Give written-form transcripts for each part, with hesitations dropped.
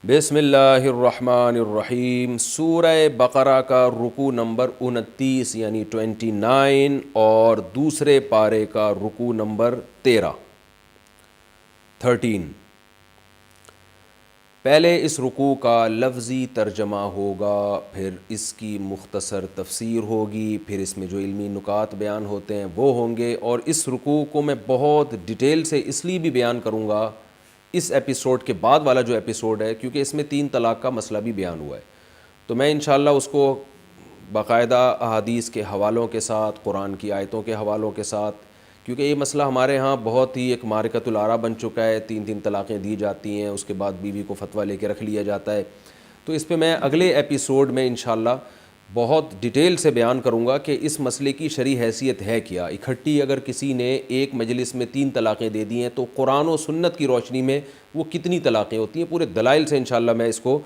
بسم اللہ الرحمن الرحیم۔ سورہ بقرہ کا رکوع نمبر 29 یعنی 29 اور دوسرے پارے کا رکوع نمبر 13۔ پہلے اس رکوع کا لفظی ترجمہ ہوگا، پھر اس کی مختصر تفسیر ہوگی، پھر اس میں جو علمی نکات بیان ہوتے ہیں وہ ہوں گے، اور اس رکوع کو میں بہت ڈیٹیل سے اس لیے بھی بیان کروں گا اس ایپیسوڈ کے بعد والا جو ایپیسوڈ ہے، کیونکہ اس میں 3 طلاق کا مسئلہ بھی بیان ہوا ہے، تو میں انشاءاللہ اس کو باقاعدہ احادیث کے حوالوں کے ساتھ، قرآن کی آیتوں کے حوالوں کے ساتھ، کیونکہ یہ مسئلہ ہمارے ہاں بہت ہی ایک معرکۃ الآراء بن چکا ہے، 3 طلاقیں دی جاتی ہیں، اس کے بعد بیوی کو فتویٰ لے کے رکھ لیا جاتا ہے، تو اس پہ میں اگلے ایپیسوڈ میں انشاءاللہ بہت ڈیٹیل سے بیان کروں گا کہ اس مسئلے کی شرعی حیثیت ہے کیا۔ اکٹھی اگر کسی نے ایک مجلس میں 3 طلاقیں دے دی ہیں تو قرآن و سنت کی روشنی میں وہ کتنی طلاقیں ہوتی ہیں، پورے دلائل سے انشاءاللہ میں اس کو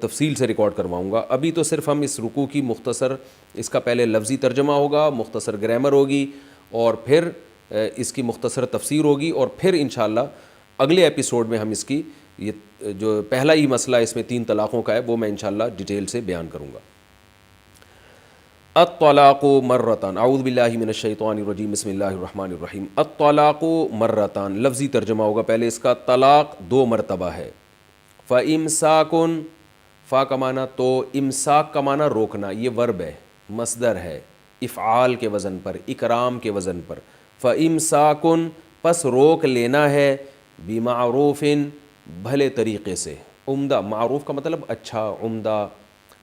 تفصیل سے ریکارڈ کرواؤں گا۔ ابھی تو صرف ہم اس رکوع کی مختصر، اس کا پہلے لفظی ترجمہ ہوگا، مختصر گرامر ہوگی، اور پھر اس کی مختصر تفسیر ہوگی، اور پھر انشاءاللہ اگلے ایپیسوڈ میں ہم اس کی یہ جو پہلا ہی مسئلہ اس میں 3 طلاقوں کا ہے وہ میں انشاءاللہ ڈیٹیل سے بیان کروں گا۔ الطلاق مرتان، اعوذ باللہ من الشیطان الرجیم، بسم اللہ الرحمن الرحیم۔ الطلاق مرتان، لفظی ترجمہ ہوگا پہلے اس کا، طلاق 2 مرتبہ ہے۔ فَإِمْسَاكٌ، فا کا معنی تو، امساک کا معنی روکنا، یہ ورب ہے، مصدر ہے، افعال کے وزن پر، اکرام کے وزن پر۔ فَإِمْسَاكٌ، پس روک لینا ہے، بِمَعْرُوفٍ، بھلے طریقے سے، عمدہ، معروف کا مطلب اچھا،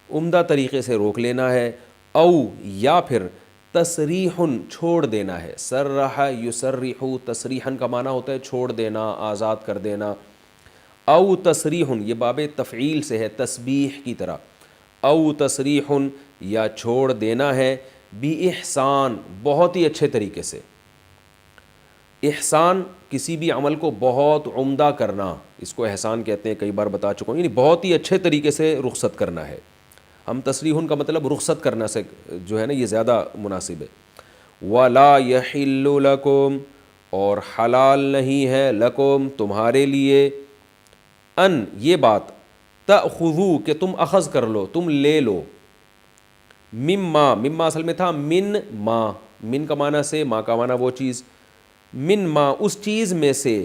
عمدہ طریقے سے روک لینا ہے، او یا پھر تسریح، چھوڑ دینا ہے، سرح یسرح، تسریحا کا معنی ہوتا ہے چھوڑ دینا، آزاد کر دینا، او تسریح، یہ باب تفعیل سے ہے، تسبیح کی طرح، او تسریح، یا چھوڑ دینا ہے، بِإِحْسَان، بہت ہی اچھے طریقے سے۔ احسان کسی بھی عمل کو بہت عمدہ کرنا، اس کو احسان کہتے ہیں، کئی بار بتا چکا ہوں، یعنی بہت ہی اچھے طریقے سے رخصت کرنا ہے۔ ہم تسریح کا مطلب رخصت کرنا سے جو ہے نا، یہ زیادہ مناسب ہے۔ وَلَا يَحِلُّ لَكُمْ، اور حلال نہیں ہے، لکم تمہارے لیے، ان یہ بات، تأخذو کہ تم اخذ کر لو، تم لے لو، مما، مما اصل میں تھا من ما، من کا معنی سے، ما کا معنی وہ چیز، من ما اس چیز میں سے،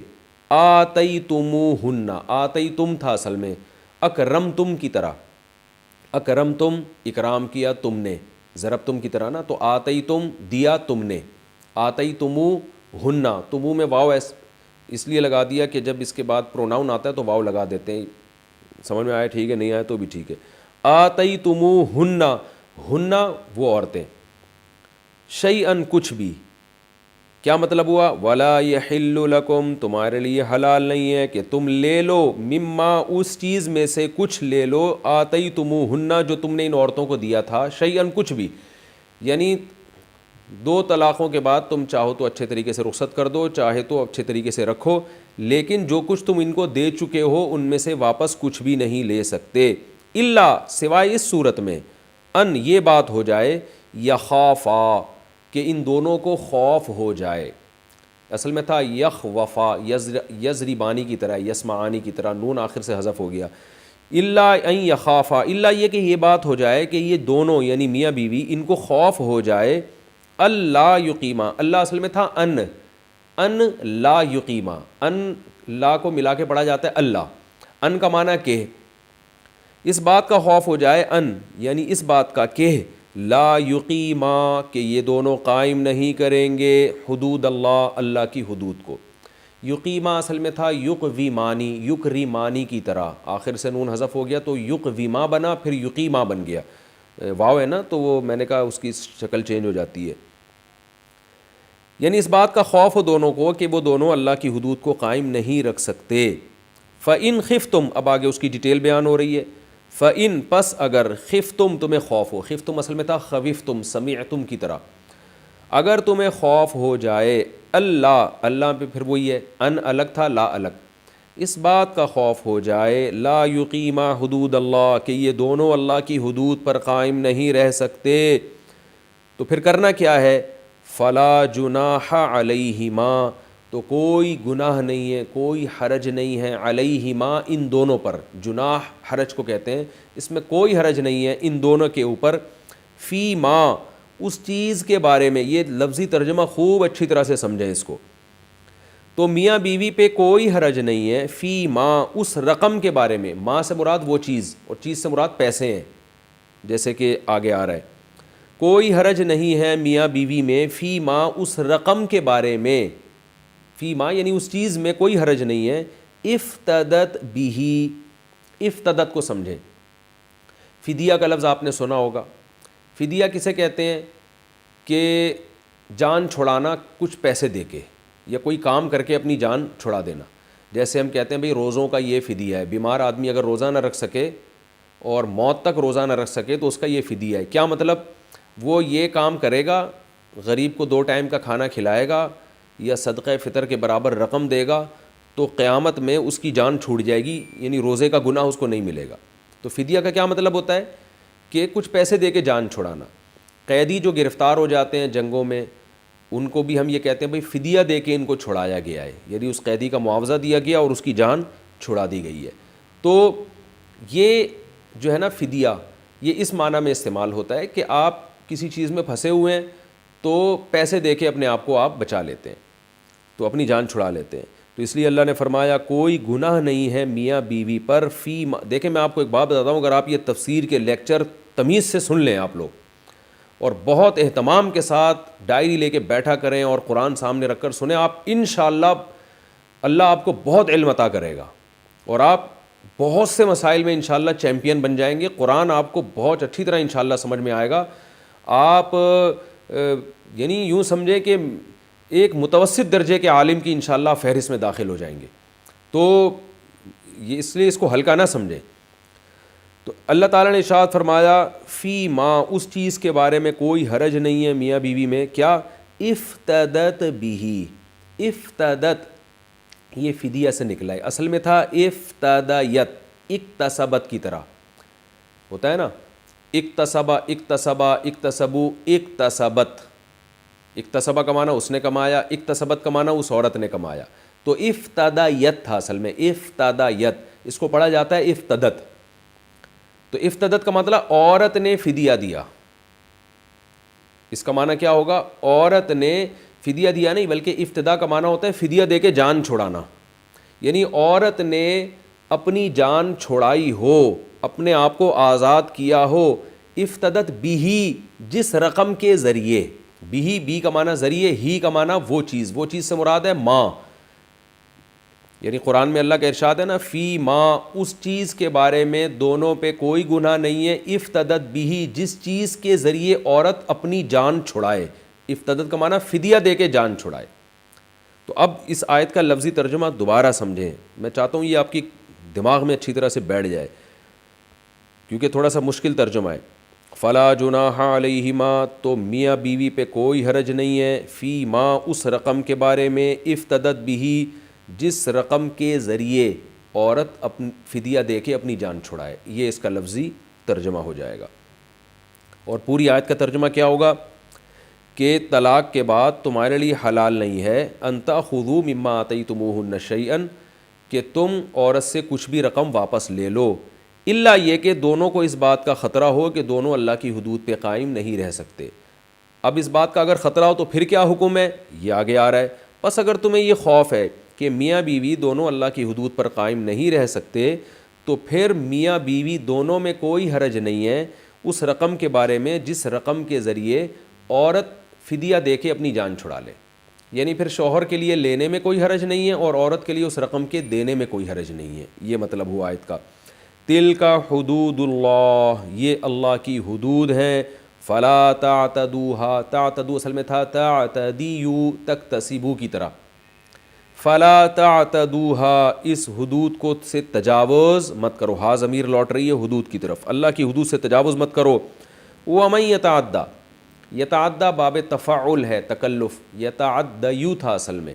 آتیتموہن، آتیتم تھا اصل میں، اکرمتم کی طرح، اکرمتم اکرام کیا تم نے، ضربتم کی طرح نا، تو آتیتم دیا تم نے، آتیتموہن، تمو میں واو اس لیے لگا دیا کہ جب اس کے بعد پروناؤن آتا ہے تو واو لگا دیتے ہیں، سمجھ میں آئے ٹھیک ہے، نہیں آئے تو بھی ٹھیک ہے۔ آتیتموہن، ہن وہ عورتیں، شیئن کچھ بھی، کیا مطلب ہوا؟ وَلَا يَحِلُّ لَكُمْ، تمہارے لیے حلال نہیں ہے کہ تم لے لو، مما اس چیز میں سے کچھ لے لو، آتیتموہن جو تم نے ان عورتوں کو دیا تھا، شیئن کچھ بھی، یعنی 2 طلاقوں کے بعد تم چاہو تو اچھے طریقے سے رخصت کر دو، چاہے تو اچھے طریقے سے رکھو، لیکن جو کچھ تم ان کو دے چکے ہو ان میں سے واپس کچھ بھی نہیں لے سکتے، الا سوائے اس صورت میں، ان یہ بات ہو جائے، یخافا کہ ان دونوں کو خوف ہو جائے، اصل میں تھا یخ وفا، یضربانی کی طرح، یسمعانی کی طرح، نون آخر سے حذف ہو گیا، الا ان یخافا، الا یہ کہ یہ بات ہو جائے کہ یہ دونوں یعنی میاں بیوی ان کو خوف ہو جائے، اللہ یقیمہ، اللہ اصل میں تھا ان لا یقیمہ، ان لا کو ملا کے پڑھا جاتا ہے اللہ، ان کا معنی کہ اس بات کا خوف ہو جائے، ان یعنی اس بات کا کہ لا یقیما کہ یہ دونوں قائم نہیں کریں گے، حدود اللہ، اللہ کی حدود کو، یقیما اصل میں تھا یقویمانی، یکریمانی کی طرح، آخر سے نون حذف ہو گیا تو یقویما بنا، پھر یقیما بن گیا، واو ہے نا تو وہ میں نے کہا اس کی شکل چینج ہو جاتی ہے، یعنی اس بات کا خوف ہو دونوں کو کہ وہ دونوں اللہ کی حدود کو قائم نہیں رکھ سکتے۔ فَإِنْ خِفْتُمْ، اب آگے اس کی ڈیٹیل بیان ہو رہی ہے، فَإِنْ پس اگر، خفتم تمہیں خوف ہو، خفتم اصل میں تھا خوفتم، سمعتم کی طرح، اگر تمہیں خوف ہو جائے، اللہ، اللہ پہ پھر وہی ہے، ان الگ تھا، لا الگ، اس بات کا خوف ہو جائے، لا یقیما حدود اللہ کہ یہ دونوں اللہ کی حدود پر قائم نہیں رہ سکتے، تو پھر کرنا کیا ہے؟ فلا جناح علیہما، تو کوئی گناہ نہیں ہے، کوئی حرج نہیں ہے، علیہما ان دونوں پر، جناح حرج کو کہتے ہیں، اس میں کوئی حرج نہیں ہے ان دونوں کے اوپر، فی ما اس چیز کے بارے میں، یہ لفظی ترجمہ خوب اچھی طرح سے سمجھیں اس کو، تو میاں بیوی پہ کوئی حرج نہیں ہے، فی ما اس رقم کے بارے میں، ما سے مراد وہ چیز اور چیز سے مراد پیسے ہیں، جیسے کہ آگے آ رہا ہے، کوئی حرج نہیں ہے میاں بیوی میں، فی ما اس رقم کے بارے میں، فی ما یعنی اس چیز میں کوئی حرج نہیں ہے، افتدت بھی، افتدت کو سمجھیں، فدیہ کا لفظ آپ نے سنا ہوگا، فدیہ کسے کہتے ہیں کہ جان چھڑانا کچھ پیسے دے کے یا کوئی کام کر کے اپنی جان چھڑا دینا، جیسے ہم کہتے ہیں بھئی روزوں کا یہ فدیہ ہے، بیمار آدمی اگر روزہ نہ رکھ سکے اور موت تک روزہ نہ رکھ سکے تو اس کا یہ فدیہ ہے، کیا مطلب، وہ یہ کام کرے گا، غریب کو 2 ٹائم کا کھانا کھلائے گا یا صدقہ فطر کے برابر رقم دے گا تو قیامت میں اس کی جان چھوٹ جائے گی، یعنی روزے کا گناہ اس کو نہیں ملے گا۔ تو فدیہ کا کیا مطلب ہوتا ہے کہ کچھ پیسے دے کے جان چھڑانا۔ قیدی جو گرفتار ہو جاتے ہیں جنگوں میں، ان کو بھی ہم یہ کہتے ہیں بھئی فدیہ دے کے ان کو چھڑایا گیا ہے، یعنی اس قیدی کا معاوضہ دیا گیا اور اس کی جان چھڑا دی گئی ہے۔ تو یہ جو ہے نا فدیہ، یہ اس معنی میں استعمال ہوتا ہے کہ آپ کسی چیز میں پھنسے ہوئے ہیں تو پیسے دے کے اپنے آپ کو آپ بچا لیتے ہیں، تو اپنی جان چھڑا لیتے ہیں۔ تو اس لیے اللہ نے فرمایا کوئی گناہ نہیں ہے میاں بیوی پر، فی دیکھیں میں آپ کو ایک بات بتاتا ہوں، اگر آپ یہ تفسیر کے لیکچر تمیز سے سن لیں آپ لوگ اور بہت اہتمام کے ساتھ ڈائری لے کے بیٹھا کریں اور قرآن سامنے رکھ کر سنیں، آپ انشاءاللہ اللہ آپ کو بہت علم عطا کرے گا اور آپ بہت سے مسائل میں انشاءاللہ چیمپئن بن جائیں گے، قرآن آپ کو بہت اچھی طرح انشاءاللہ سمجھ میں آئے گا، آپ یعنی یوں سمجھیں کہ ایک متوسط درجے کے عالم کی انشاءاللہ فہرست میں داخل ہو جائیں گے، تو یہ اس لیے اس کو ہلکا نہ سمجھیں۔ تو اللہ تعالیٰ نے ارشاد فرمایا فی ما اس چیز کے بارے میں کوئی حرج نہیں ہے میاں بیوی میں، کیا، افتدت بھی، افتدت یہ فدیہ سے نکلا ہے، اصل میں تھا افتدیت، اکتسبت کی طرح ہوتا ہے نا، اکتسبا اکتسبا اکتسبو اکتسبت، اکتسبہ کا معنی اس نے کمایا، اکتسبت کا معنی اس عورت نے کمایا، تو افتدیت تھا اصل میں، افتدیت، اس کو پڑھا جاتا ہے افتدت، تو افتدت کا مطلب عورت نے فدیہ دیا، اس کا معنی کیا ہوگا، عورت نے فدیہ دیا نہیں بلکہ افتدا کا معنی ہوتا ہے فدیہ دے کے جان چھڑانا، یعنی عورت نے اپنی جان چھڑائی ہو، اپنے آپ کو آزاد کیا ہو، افتدت بھی جس رقم کے ذریعے، بھی بی کا معنی ذریعے، ہی کا معنی وہ چیز سے مراد ہے ماں، یعنی قرآن میں اللہ کا ارشاد ہے نا فی ما اس چیز کے بارے میں دونوں پہ کوئی گناہ نہیں ہے، افتدت بھی جس چیز کے ذریعے عورت اپنی جان چھڑائے، افتدت کا معنی فدیہ دے کے جان چھڑائے۔ تو اب اس آیت کا لفظی ترجمہ دوبارہ سمجھیں، میں چاہتا ہوں یہ آپ کی دماغ میں اچھی طرح سے بیٹھ جائے کیونکہ تھوڑا سا مشکل ترجمہ ہے۔ فلا جناح علیہما تو میاں بیوی پہ کوئی حرج نہیں ہے، فی ما اس رقم کے بارے میں، افتدت بھی جس رقم کے ذریعے عورت فدیہ دے کے اپنی جان چھڑائے، یہ اس کا لفظی ترجمہ ہو جائے گا۔ اور پوری آیت کا ترجمہ کیا ہوگا کہ طلاق کے بعد تمہارے لیے حلال نہیں ہے ان تأخذوا مما آتیتموہن شیئا کہ تم عورت سے کچھ بھی رقم واپس لے لو، الا یہ کہ دونوں کو اس بات کا خطرہ ہو کہ دونوں اللہ کی حدود پہ قائم نہیں رہ سکتے۔ اب اس بات کا اگر خطرہ ہو تو پھر کیا حکم ہے، یہ آگے آ رہا ہے، بس اگر تمہیں یہ خوف ہے کہ میاں بیوی دونوں اللہ کی حدود پر قائم نہیں رہ سکتے تو پھر میاں بیوی دونوں میں کوئی حرج نہیں ہے اس رقم کے بارے میں جس رقم کے ذریعے عورت فدیہ دے کے اپنی جان چھڑا لے، یعنی پھر شوہر کے لیے لینے میں کوئی حرج نہیں ہے اور عورت کے لیے اس رقم کے دینے میں کوئی حرج نہیں ہے، یہ مطلب ہوا آیت کا۔ تلک حدود اللہ یہ اللہ کی حدود ہیں، فلا تعتدوها، تعتدو اصل میں تھا تعتدیو تکتسبو کی طرح، فلا تعتدوها اس حدود کو سے تجاوز مت کرو، ہا ضمیر لوٹ رہی ہے حدود کی طرف، اللہ کی حدود سے تجاوز مت کرو۔ ومن یتعدی، یتعدی باب تفعل ہے، تکلف، یتعدیو تھا اصل میں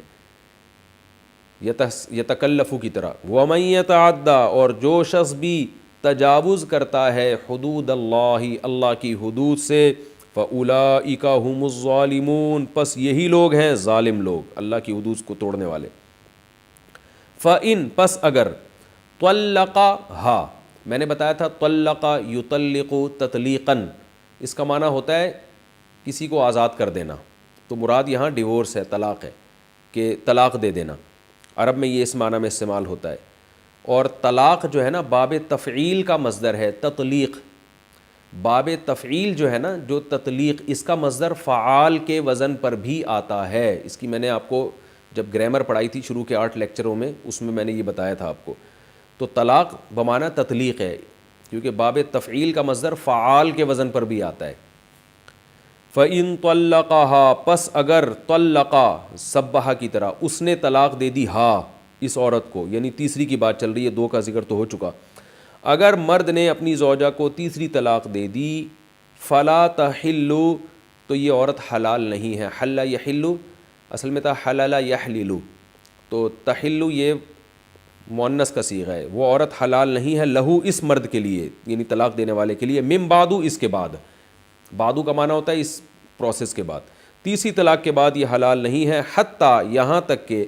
یتکلفو کی طرح، ومن یتعدی اور جو شخص بھی تجاوز کرتا ہے حدود اللہ اللہ کی حدود سے، فَأُولَٰئِكَ هُمُ الظَّالِمُونَ، پس یہی لوگ ہیں ظالم لوگ، اللہ کی حدود کو توڑنے والے۔ فَإِن، پس اگر، طَلَّقَهَا، میں نے بتایا تھا طَلَّقَ يُطَلِّقُ تطلیقاً، اس کا معنی ہوتا ہے کسی کو آزاد کر دینا، تو مراد یہاں ڈیورس ہے، طلاق ہے، کہ طلاق دے دینا، عرب میں یہ اس معنی میں استعمال ہوتا ہے۔ اور طلاق جو ہے نا باب تفعیل کا مصدر ہے تطلیق، باب تفعیل جو ہے نا، جو تطلیق، اس کا مصدر فعال کے وزن پر بھی آتا ہے۔ اس کی میں نے آپ کو جب گرامر پڑھائی تھی شروع کے 8 لیکچروں میں، اس میں نے یہ بتایا تھا آپ کو۔ تو طلاق بمعنی تطلیق ہے، کیونکہ باب تفعیل کا مصدر فعال کے وزن پر بھی آتا ہے۔ فَإِن طَلَّقَهَا، پس اگر، طلقا سبحہ کی طرح، اس نے طلاق دے دی، ہا، اس عورت کو، یعنی تیسری کی بات چل رہی ہے، 2 کا ذکر تو ہو چکا۔ اگر مرد نے اپنی زوجہ کو تیسری طلاق دے دی، فلا تحل، تو یہ عورت حلال نہیں ہے۔ حل یحل، اصل میں تھا حلل یحلل، تو تحل یہ مؤنث کا صیغہ ہے، وہ عورت حلال نہیں ہے، لہو، اس مرد کے لیے، یعنی طلاق دینے والے کے لیے، من بعدو، اس کے بعد، بعدو کا معنی ہوتا ہے اس پروسیس کے بعد، تیسری طلاق کے بعد یہ حلال نہیں ہے، حتیٰ، یہاں تک کہ،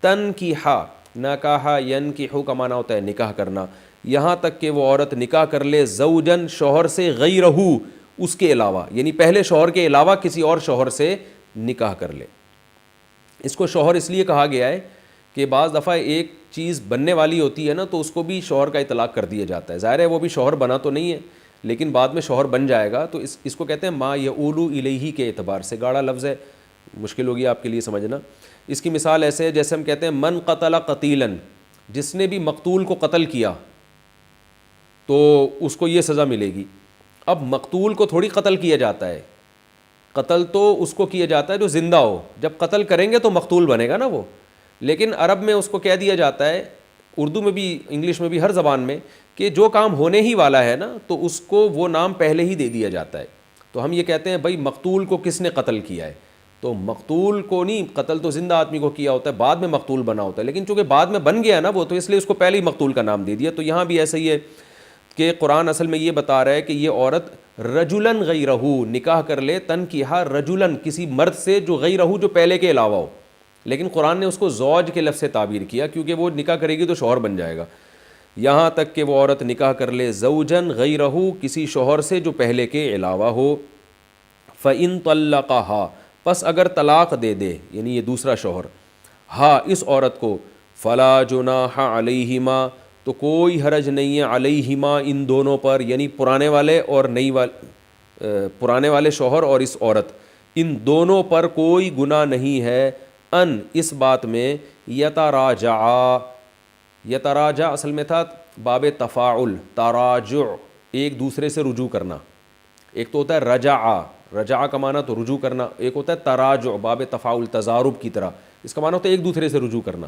تنکیحا، نکاحا ینکحو کا معنی ہوتا ہے نکاح کرنا، یہاں تک کہ وہ عورت نکاح کر لے، زوجن، شوہر سے، غیرہو، اس کے علاوہ، یعنی پہلے شوہر کے علاوہ کسی اور شوہر سے نکاح کر لے۔ اس کو شوہر اس لیے کہا گیا ہے کہ بعض دفعہ ایک چیز بننے والی ہوتی ہے نا، تو اس کو بھی شوہر کا اطلاق کر دیا جاتا ہے، ظاہر ہے وہ بھی شوہر بنا تو نہیں ہے لیکن بعد میں شوہر بن جائے گا، تو اس کو کہتے ہیں ما یعول الیہ کے اعتبار سے، گاڑا لفظ ہے، مشکل ہوگی آپ کے لیے سمجھنا۔ اس کی مثال ایسے ہے جیسے ہم کہتے ہیں من قتل قتیلا، جس نے بھی مقتول کو قتل کیا تو اس کو یہ سزا ملے گی۔ اب مقتول کو تھوڑی قتل کیا جاتا ہے، قتل تو اس کو کیا جاتا ہے جو زندہ ہو، جب قتل کریں گے تو مقتول بنے گا نا وہ، لیکن عرب میں اس کو کہہ دیا جاتا ہے، اردو میں بھی، انگلش میں بھی، ہر زبان میں، کہ جو کام ہونے ہی والا ہے نا تو اس کو وہ نام پہلے ہی دے دیا جاتا ہے۔ تو ہم یہ کہتے ہیں بھائی مقتول کو کس نے قتل کیا ہے، تو مقتول کو نہیں، قتل تو زندہ آدمی کو کیا ہوتا ہے، بعد میں مقتول بنا ہوتا ہے، لیکن چونکہ بعد میں بن گیا نا وہ، تو اس لیے اس کو پہلے ہی مقتول کا نام دے دیا۔ تو یہاں بھی ایسا ہی ہے کہ قرآن اصل میں یہ بتا رہا ہے کہ یہ عورت رجلن غیرہ، نکاح کر لے، تنکیحا رجلن، کسی مرد سے جو غیرہ، جو پہلے کے علاوہ ہو، لیکن قرآن نے اس کو زوج کے لفظ سے تعبیر کیا کیونکہ وہ نکاح کرے گی تو شوہر بن جائے گا۔ یہاں تک کہ وہ عورت نکاح کر لے، زوجن غیرہ، کسی شوہر سے جو پہلے کے علاوہ ہو۔ فَإِن طَلَّقَهَا، پس اگر طلاق دے دے، یعنی یہ دوسرا شوہر، ہاں، اس عورت کو، فلا جناح علیہما، تو کوئی حرج نہیں ہے، علیہما، ان دونوں پر، یعنی پرانے والے اور نئی پرانے والے شوہر اور اس عورت، ان دونوں پر کوئی گناہ نہیں ہے، ان، اس بات میں، یتراجعا، یتراجع اصل میں تھا باب تفاعل، تراجع، ایک دوسرے سے رجوع کرنا، ایک تو ہوتا ہے رجع، رجع کا معنی تو رجوع کرنا، ایک ہوتا ہے تراجع، باب تفاعل، تضارب کی طرح، اس کا معنی ہوتا ہے ایک دوسرے سے رجوع کرنا۔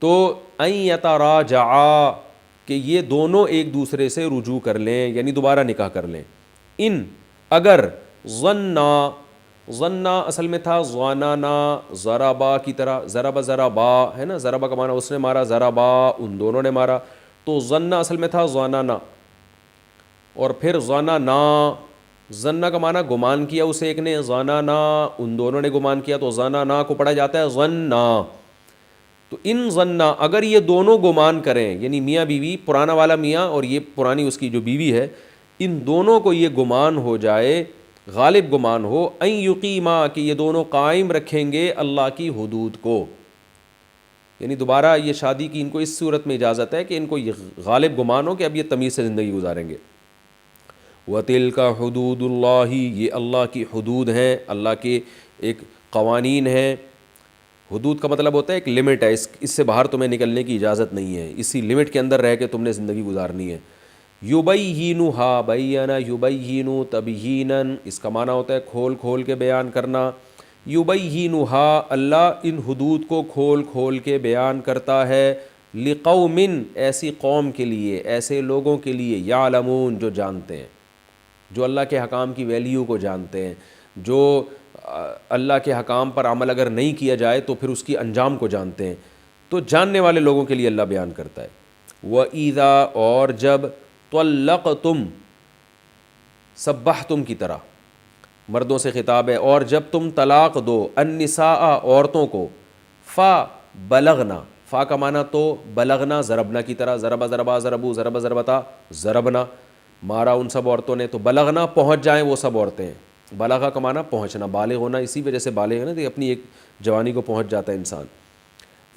تو ان یتراجعا، کہ یہ دونوں ایک دوسرے سے رجوع کر لیں، یعنی دوبارہ نکاح کر لیں، ان، اگر، ظنا، ظنا اصل میں تھا ظننا، ضربا کی طرح، ضرب ضربا ہے نا، ضربا کا معنی اس نے مارا، ضربا ان دونوں نے مارا، تو ظنا اصل میں تھا ظننا، اور پھر ظننا، ظننا کا معنی گمان کیا اسے ایک نے، ظننا ان دونوں نے گمان کیا، تو ظننا کو پڑھا جاتا ہے ظننا۔ تو ان ظننا، اگر یہ دونوں گمان کریں، یعنی میاں بیوی، پرانا والا میاں اور یہ پرانی اس کی جو بیوی ہے، ان دونوں کو یہ گمان ہو جائے، غالب گمان ہو، ان یقیما، کہ یہ دونوں قائم رکھیں گے اللہ کی حدود کو، یعنی دوبارہ یہ شادی کی ان کو اس صورت میں اجازت ہے کہ ان کو یہ غالب گمان ہو کہ اب یہ تمیز سے زندگی گزاریں گے۔ وَتِلْكَ حُدُودُ اللَّهِ، یہ اللہ کی حدود ہیں، اللہ کے ایک قوانین ہیں۔ حدود کا مطلب ہوتا ہے ایک لمٹ ہے، اس سے باہر تمہیں نکلنے کی اجازت نہیں ہے، اسی لمٹ کے اندر رہ کے تم نے زندگی گزارنی ہے۔ یُبَيِّنُهَا، بَيَّنَ یُبَيِّنُ تَبْیِینًا، اس کا معنی ہوتا ہے کھول کھول کے بیان کرنا۔ یُبَيِّنُهَا، اللہ ان حدود کو کھول کھول کے بیان کرتا ہے، لِقَوْمٍ، ایسی قوم کے لیے، ایسے لوگوں کے لیے، یعلمون، جو جانتے ہیں، جو اللہ کے حکام کی ویلیو کو جانتے ہیں، جو اللہ کے حکام پر عمل اگر نہیں کیا جائے تو پھر اس کی انجام کو جانتے ہیں، تو جاننے والے لوگوں کے لیے اللہ بیان کرتا ہے۔ وَإِذَا، اور جب، طَلَّقْتُمْ، سبحتم کی طرح، مردوں سے خطاب ہے، اور جب تم طلاق دو النساء عورتوں کو، فا بلغنا، فا کا معنی تو بلغنا ضربنا کی طرح، ضربا ضربا ضربو ضرب ضربتا ضربنا، مارا ان سب عورتوں نے، تو بلغنا پہنچ جائیں وہ سب عورتیں، بلغا کا معنی پہنچنا، بالغ ہونا، اسی وجہ سے بالغ ہے نا کہ اپنی ایک جوانی کو پہنچ جاتا ہے انسان،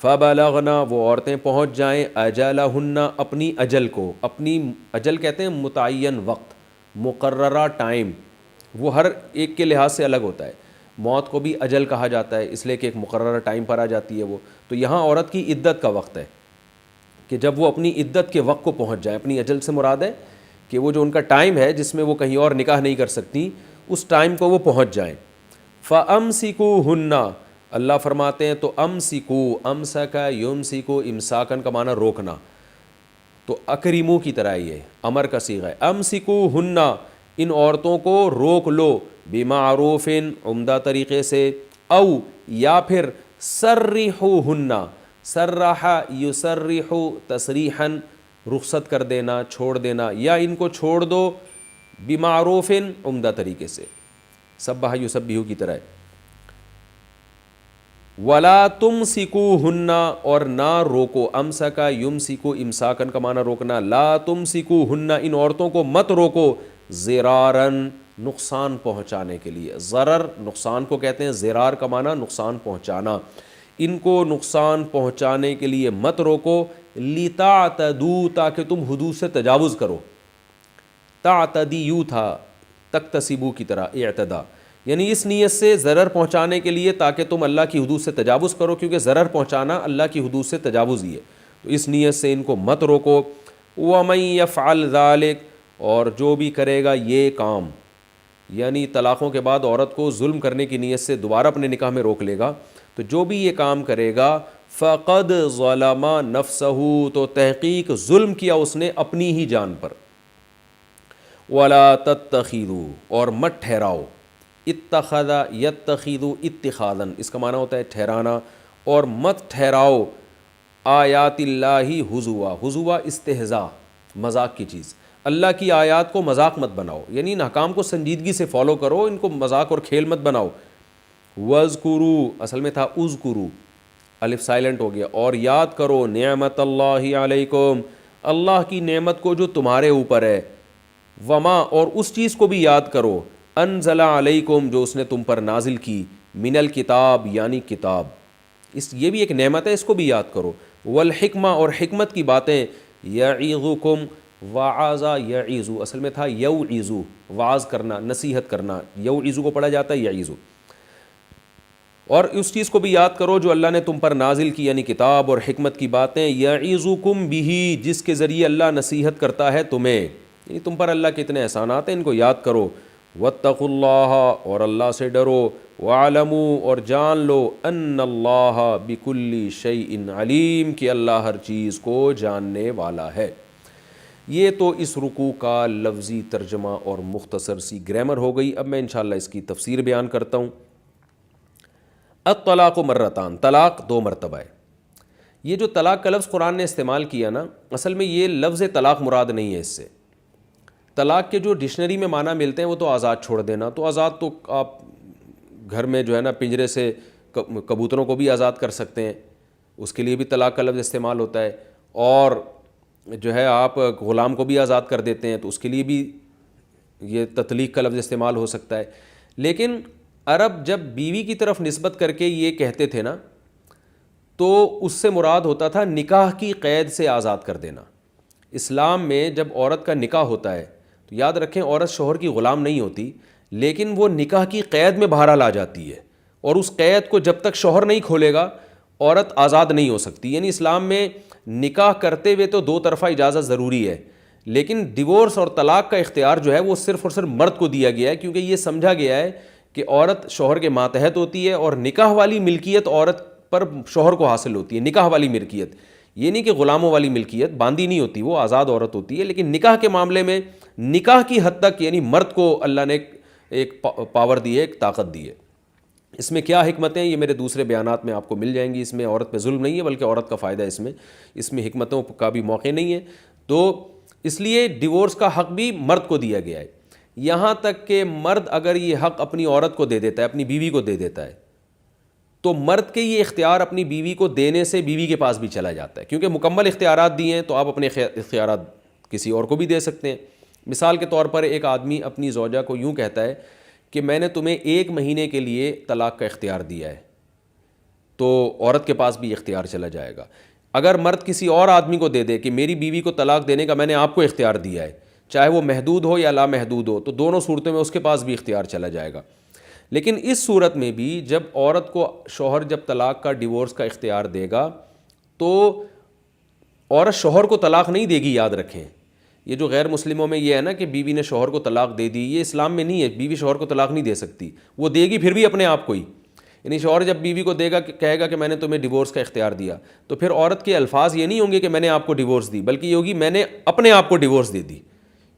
فبلغنا وہ عورتیں پہنچ جائیں اجلہن اپنی اجل کو، اپنی اجل کہتے ہیں متعین وقت، مقررہ ٹائم، وہ ہر ایک کے لحاظ سے الگ ہوتا ہے، موت کو بھی اجل کہا جاتا ہے اس لیے کہ ایک مقررہ ٹائم پر آ جاتی ہے وہ، تو یہاں عورت کی عدت کا وقت ہے کہ جب وہ اپنی عدت کے وقت کو پہنچ جائیں، اپنی اجل سے مراد ہے کہ وہ جو ان کا ٹائم ہے جس میں وہ کہیں اور نکاح نہیں کر سکتی، اس ٹائم کو وہ پہنچ جائیں، فَأَمْسِكُوهُنَّ اللہ فرماتے ہیں تو امسکو، امسکا یمسکو، امساکن کا معنی روکنا، تو اکریمو کی طرح یہ امر کا صیغہ ہے، امسکوہن ان عورتوں کو روک لو، بمعروف عمدہ طریقے سے، او یا پھر سرحوہن، سرح یسرح تسریحا رخصت کر دینا، چھوڑ دینا، یا ان کو چھوڑ دو بمعروف عمدہ طریقے سے، سبح یسبح کی طرح ہے، ولا تمسکوہن اور نہ روکو، امسکا یمسکو امساکن کا معنی روکنا، لا تمسکوہن ان عورتوں کو مت روکو، ضرارن نقصان پہنچانے کے لیے، ضرر نقصان کو کہتے ہیں، ضرار کا معنی نقصان پہنچانا، ان کو نقصان پہنچانے کے لیے مت روکو، لتعتدوا تاکہ تم حدود سے تجاوز کرو، تعتدیو تھا تکتسبو کی طرح اعتدا، یعنی اس نیت سے ضرر پہنچانے کے لیے تاکہ تم اللہ کی حدود سے تجاوز کرو، کیونکہ ضرر پہنچانا اللہ کی حدود سے تجاوز ہی ہے، تو اس نیت سے ان کو مت روکو، وَمَن يَفْعَلْ ذَلِكَ اور جو بھی کرے گا یہ کام، یعنی طلاقوں کے بعد عورت کو ظلم کرنے کی نیت سے دوبارہ اپنے نکاح میں روک لے گا، تو جو بھی یہ کام کرے گا فَقَدْ ظَلَمَ نَفْسَهُ تو تحقیق ظلم کیا اس نے اپنی ہی جان پر، وَلَا تَتَّخِذُوا اور مت ٹھہراؤ، اتخذ یتخذ اتخاذا اس کا معنی ہوتا ہے ٹھہرانا، اور مت ٹھہراؤ آیات اللہ ہزوا، ہزوا استہزاء مذاق کی چیز، اللہ کی آیات کو مذاق مت بناؤ، یعنی ان احکام کو سنجیدگی سے فالو کرو، ان کو مذاق اور کھیل مت بناؤ، وَاذْكُرُوا اصل میں تھا اذکروا، الف سائلنٹ ہو گیا، اور یاد کرو نعمت اللہ علیکم اللہ کی نعمت کو جو تمہارے اوپر ہے، وما اور اس چیز کو بھی یاد کرو، انزل علیکم جو اس نے تم پر نازل کی، من الکتاب یعنی کتاب، یہ بھی ایک نعمت ہے، اس کو بھی یاد کرو، والحکمہ اور حکمت کی باتیں، یعظکم وعظ یعظ اصل میں تھا یوعظ، وعظ کرنا نصیحت کرنا، یوعظ کو پڑھا جاتا ہے یعظ، اور اس چیز کو بھی یاد کرو جو اللہ نے تم پر نازل کی یعنی کتاب اور حکمت کی باتیں، یعظکم بہ جس کے ذریعے اللہ نصیحت کرتا ہے تمہیں، یعنی تم پر اللہ کے اتنے احسانات ہیں ان کو یاد کرو، واتقوا اللہ اور اللہ سے ڈرو، وَاعْلَمُوا اور جان لو، ان اللہ بکل شیء علیم کہ اللہ ہر چیز کو جاننے والا ہے۔ یہ تو اس رکوع کا لفظی ترجمہ اور مختصر سی گرامر ہو گئی، اب میں انشاءاللہ اس کی تفسیر بیان کرتا ہوں۔ الطلاق مرتان، طلاق دو مرتبہ ہے، یہ جو طلاق کا لفظ قرآن نے استعمال کیا نا، اصل میں یہ لفظ طلاق مراد نہیں ہے، اس سے طلاق کے جو ڈکشنری میں معنی ملتے ہیں وہ تو آزاد چھوڑ دینا، تو آزاد تو آپ گھر میں جو ہے نا پنجرے سے کبوتروں کو بھی آزاد کر سکتے ہیں، اس کے لیے بھی طلاق کا لفظ استعمال ہوتا ہے، اور جو ہے آپ غلام کو بھی آزاد کر دیتے ہیں تو اس کے لیے بھی یہ تطلیق کا لفظ استعمال ہو سکتا ہے، لیکن عرب جب بیوی کی طرف نسبت کر کے یہ کہتے تھے نا تو اس سے مراد ہوتا تھا نکاح کی قید سے آزاد کر دینا۔ اسلام میں جب عورت کا نکاح ہوتا ہے تو یاد رکھیں عورت شوہر کی غلام نہیں ہوتی، لیکن وہ نکاح کی قید میں بہرحال آ جاتی ہے، اور اس قید کو جب تک شوہر نہیں کھولے گا عورت آزاد نہیں ہو سکتی، یعنی اسلام میں نکاح کرتے ہوئے تو دو طرفہ اجازت ضروری ہے، لیکن ڈیورس اور طلاق کا اختیار جو ہے وہ صرف اور صرف مرد کو دیا گیا ہے، کیونکہ یہ سمجھا گیا ہے کہ عورت شوہر کے ماتحت ہوتی ہے اور نکاح والی ملکیت عورت پر شوہر کو حاصل ہوتی ہے، نکاح والی ملکیت، یہ نہیں کہ غلاموں والی ملکیت، باندھی نہیں ہوتی، وہ آزاد عورت ہوتی ہے، لیکن نکاح کے معاملے میں نکاح کی حد تک یعنی مرد کو اللہ نے ایک پاور دی ہے، ایک طاقت دی ہے۔ اس میں کیا حکمتیں یہ میرے دوسرے بیانات میں آپ کو مل جائیں گی، اس میں عورت پہ ظلم نہیں ہے بلکہ عورت کا فائدہ ہے، اس میں حکمتوں کا بھی موقع نہیں ہے، تو اس لیے ڈیورس کا حق بھی مرد کو دیا گیا ہے۔ یہاں تک کہ مرد اگر یہ حق اپنی عورت کو دے دیتا ہے, اپنی بیوی کو دے دیتا ہے, تو مرد کے یہ اختیار اپنی بیوی کو دینے سے بیوی کے پاس بھی چلا جاتا ہے, کیونکہ مکمل اختیارات دیے ہیں تو آپ اپنے اختیارات کسی اور کو بھی دے سکتے ہیں. مثال کے طور پر ایک آدمی اپنی زوجہ کو یوں کہتا ہے کہ میں نے تمہیں 1 مہینے کے لیے طلاق کا اختیار دیا ہے, تو عورت کے پاس بھی اختیار چلا جائے گا. اگر مرد کسی اور آدمی کو دے دے کہ میری بیوی کو طلاق دینے کا میں نے آپ کو اختیار دیا ہے, چاہے وہ محدود ہو یا لامحدود ہو, تو دونوں صورتوں میں اس کے پاس بھی اختیار چلا جائے گا. لیکن اس صورت میں بھی جب عورت کو شوہر جب طلاق کا, ڈیورس کا اختیار دے گا, تو عورت شوہر کو طلاق نہیں دے گی. یاد رکھیں, یہ جو غیر مسلموں میں یہ ہے نا کہ بیوی نے شوہر کو طلاق دے دی, یہ اسلام میں نہیں ہے. بیوی شوہر کو طلاق نہیں دے سکتی, وہ دے گی پھر بھی اپنے آپ کو ہی. یعنی شوہر جب بیوی کو دے گا, کہے گا کہ میں نے تمہیں ڈیورس کا اختیار دیا, تو پھر عورت کے الفاظ یہ نہیں ہوں گے کہ میں نے آپ کو ڈیورس دی, بلکہ یہ ہوگی میں نے اپنے آپ کو ڈیورس دے دی.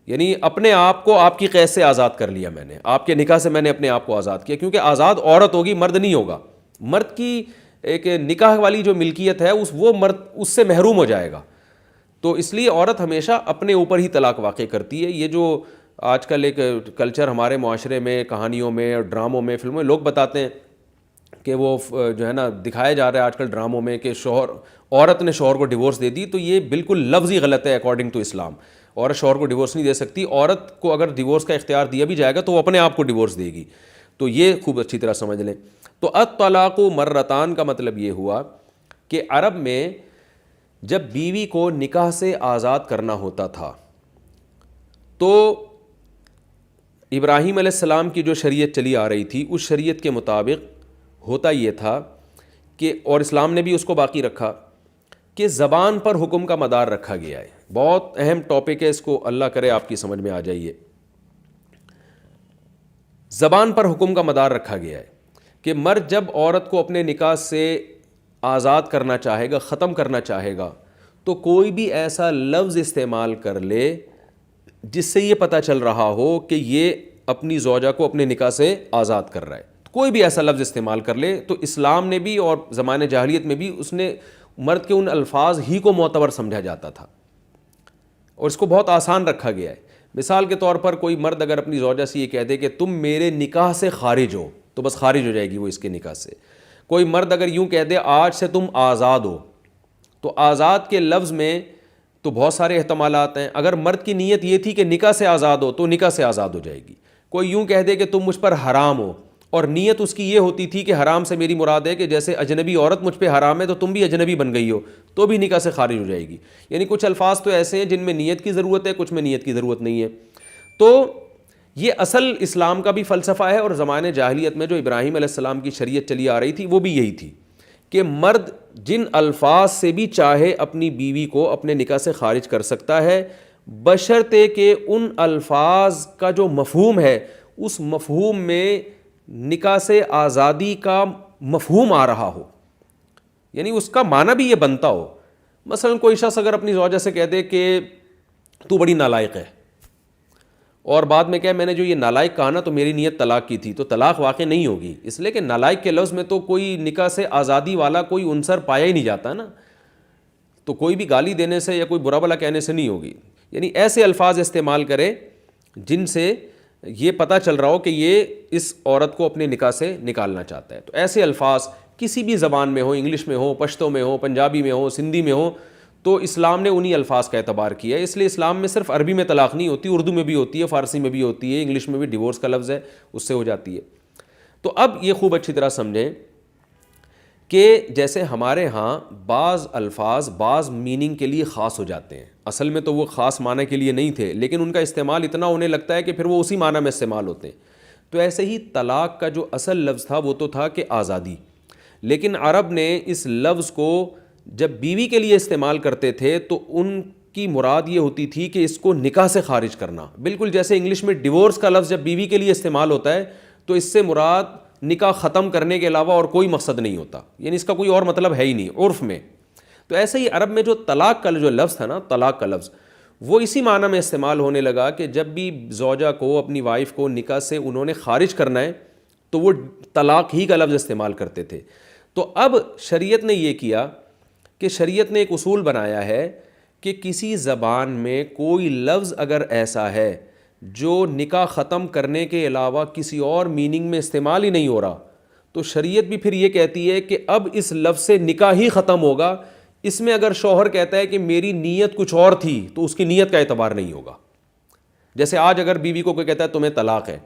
یعنی اپنے آپ کو آپ کی قید سے آزاد کر لیا, میں نے آپ کے نکاح سے میں نے اپنے آپ کو آزاد کیا, کیونکہ آزاد عورت ہوگی, مرد نہیں ہوگا. مرد کی ایک نکاح والی جو ملکیت ہے وہ مرد اس سے محروم ہو جائے گا. تو اس لیے عورت ہمیشہ اپنے اوپر ہی طلاق واقع کرتی ہے. یہ جو آج کل ایک کلچر ہمارے معاشرے میں, کہانیوں میں اور ڈراموں میں, فلموں میں لوگ بتاتے ہیں کہ وہ جو ہے نا دکھایا جا رہا ہے آج کل ڈراموں میں کہ عورت نے شوہر کو ڈیورس دے دی, تو یہ بالکل لفظی غلط ہے اکارڈنگ ٹو اسلام. عورت شوہر کو ڈیورس نہیں دے سکتی. عورت کو اگر ڈیورس کا اختیار دیا بھی جائے گا تو وہ اپنے آپ کو ڈیورس دے گی. تو یہ خوب اچھی طرح سمجھ لیں. تو الطلاق مرتان کا مطلب یہ ہوا کہ عرب میں جب بیوی کو نکاح سے آزاد کرنا ہوتا تھا تو ابراہیم علیہ السلام کی جو شریعت چلی آ رہی تھی اس شریعت کے مطابق ہوتا یہ تھا کہ, اور اسلام نے بھی اس کو باقی رکھا, کہ زبان پر حکم کا مدار رکھا گیا ہے. بہت اہم ٹاپک ہے, اس کو اللہ کرے آپ کی سمجھ میں آ جائیے. زبان پر حکم کا مدار رکھا گیا ہے کہ مرد جب عورت کو اپنے نکاح سے آزاد کرنا چاہے گا, ختم کرنا چاہے گا, تو کوئی بھی ایسا لفظ استعمال کر لے جس سے یہ پتہ چل رہا ہو کہ یہ اپنی زوجہ کو اپنے نکاح سے آزاد کر رہا ہے. کوئی بھی ایسا لفظ استعمال کر لے, تو اسلام نے بھی اور زمانے جاہلیت میں بھی اس نے مرد کے ان الفاظ ہی کو معتبر سمجھا جاتا تھا, اور اس کو بہت آسان رکھا گیا ہے. مثال کے طور پر کوئی مرد اگر اپنی زوجہ سے یہ کہہ دے کہ تم میرے نکاح سے خارج ہو, تو بس خارج ہو جائے گی وہ اس کے نکاح سے. کوئی مرد اگر یوں کہہ دے آج سے تم آزاد ہو, تو آزاد کے لفظ میں تو بہت سارے احتمالات ہیں. اگر مرد کی نیت یہ تھی کہ نکاح سے آزاد ہو, تو نکاح سے آزاد ہو جائے گی. کوئی یوں کہہ دے کہ تم مجھ پر حرام ہو, اور نیت اس کی یہ ہوتی تھی کہ حرام سے میری مراد ہے کہ جیسے اجنبی عورت مجھ پہ حرام ہے تو تم بھی اجنبی بن گئی ہو, تو بھی نکاح سے خارج ہو جائے گی. یعنی کچھ الفاظ تو ایسے ہیں جن میں نیت کی ضرورت ہے, کچھ میں نیت کی ضرورت نہیں ہے. تو یہ اصل اسلام کا بھی فلسفہ ہے, اور زمانے جاہلیت میں جو ابراہیم علیہ السلام کی شریعت چلی آ رہی تھی وہ بھی یہی تھی کہ مرد جن الفاظ سے بھی چاہے اپنی بیوی کو اپنے نکاح سے خارج کر سکتا ہے, بشرطے کہ ان الفاظ کا جو مفہوم ہے اس مفہوم میں نکاح سے آزادی کا مفہوم آ رہا ہو, یعنی اس کا معنی بھی یہ بنتا ہو. مثلا کوئی شخص اگر اپنی زوجہ سے کہہ دے کہ تو بڑی نالائق ہے, اور بعد میں کہے میں نے جو یہ نالائق کہا نا تو میری نیت طلاق کی تھی, تو طلاق واقع نہیں ہوگی, اس لیے کہ نالائق کے لفظ میں تو کوئی نکاح سے آزادی والا کوئی عنصر پایا ہی نہیں جاتا نا. تو کوئی بھی گالی دینے سے یا کوئی برا بھلا کہنے سے نہیں ہوگی. یعنی ایسے الفاظ استعمال کرے جن سے یہ پتہ چل رہا ہو کہ یہ اس عورت کو اپنے نکاح سے نکالنا چاہتا ہے. تو ایسے الفاظ کسی بھی زبان میں ہو, انگلش میں ہو, پشتو میں ہو, پنجابی میں ہو, سندھی میں ہو, تو اسلام نے انہی الفاظ کا اعتبار کیا ہے. اس لیے اسلام میں صرف عربی میں طلاق نہیں ہوتی, اردو میں بھی ہوتی ہے, فارسی میں بھی ہوتی ہے, انگلش میں بھی ڈیورس کا لفظ ہے اس سے ہو جاتی ہے. تو اب یہ خوب اچھی طرح سمجھیں کہ جیسے ہمارے ہاں بعض الفاظ بعض میننگ کے لیے خاص ہو جاتے ہیں, اصل میں تو وہ خاص معنی کے لیے نہیں تھے, لیکن ان کا استعمال اتنا ہونے لگتا ہے کہ پھر وہ اسی معنی میں استعمال ہوتے ہیں. تو ایسے ہی طلاق کا جو اصل لفظ تھا وہ تو تھا کہ آزادی, لیکن عرب نے اس لفظ کو جب بیوی کے لیے استعمال کرتے تھے تو ان کی مراد یہ ہوتی تھی کہ اس کو نکاح سے خارج کرنا. بالکل جیسے انگلش میں ڈیورس کا لفظ جب بیوی کے لیے استعمال ہوتا ہے تو اس سے مراد نکاح ختم کرنے کے علاوہ اور کوئی مقصد نہیں ہوتا, یعنی اس کا کوئی اور مطلب ہے ہی نہیں عرف میں. تو ایسے ہی عرب میں جو طلاق کا جو لفظ تھا نا, طلاق کا لفظ وہ اسی معنی میں استعمال ہونے لگا کہ جب بھی زوجہ کو اپنی وائف کو نکاح سے انہوں نے خارج کرنا ہے تو وہ طلاق ہی کا لفظ استعمال کرتے تھے. تو اب شریعت نے یہ کیا کہ شریعت نے ایک اصول بنایا ہے کہ کسی زبان میں کوئی لفظ اگر ایسا ہے جو نکاح ختم کرنے کے علاوہ کسی اور میننگ میں استعمال ہی نہیں ہو رہا، تو شریعت بھی پھر یہ کہتی ہے کہ اب اس لفظ سے نکاح ہی ختم ہوگا. اس میں اگر شوہر کہتا ہے کہ میری نیت کچھ اور تھی تو اس کی نیت کا اعتبار نہیں ہوگا. جیسے آج اگر بیوی کو کوئی کہتا ہے تمہیں طلاق ہے،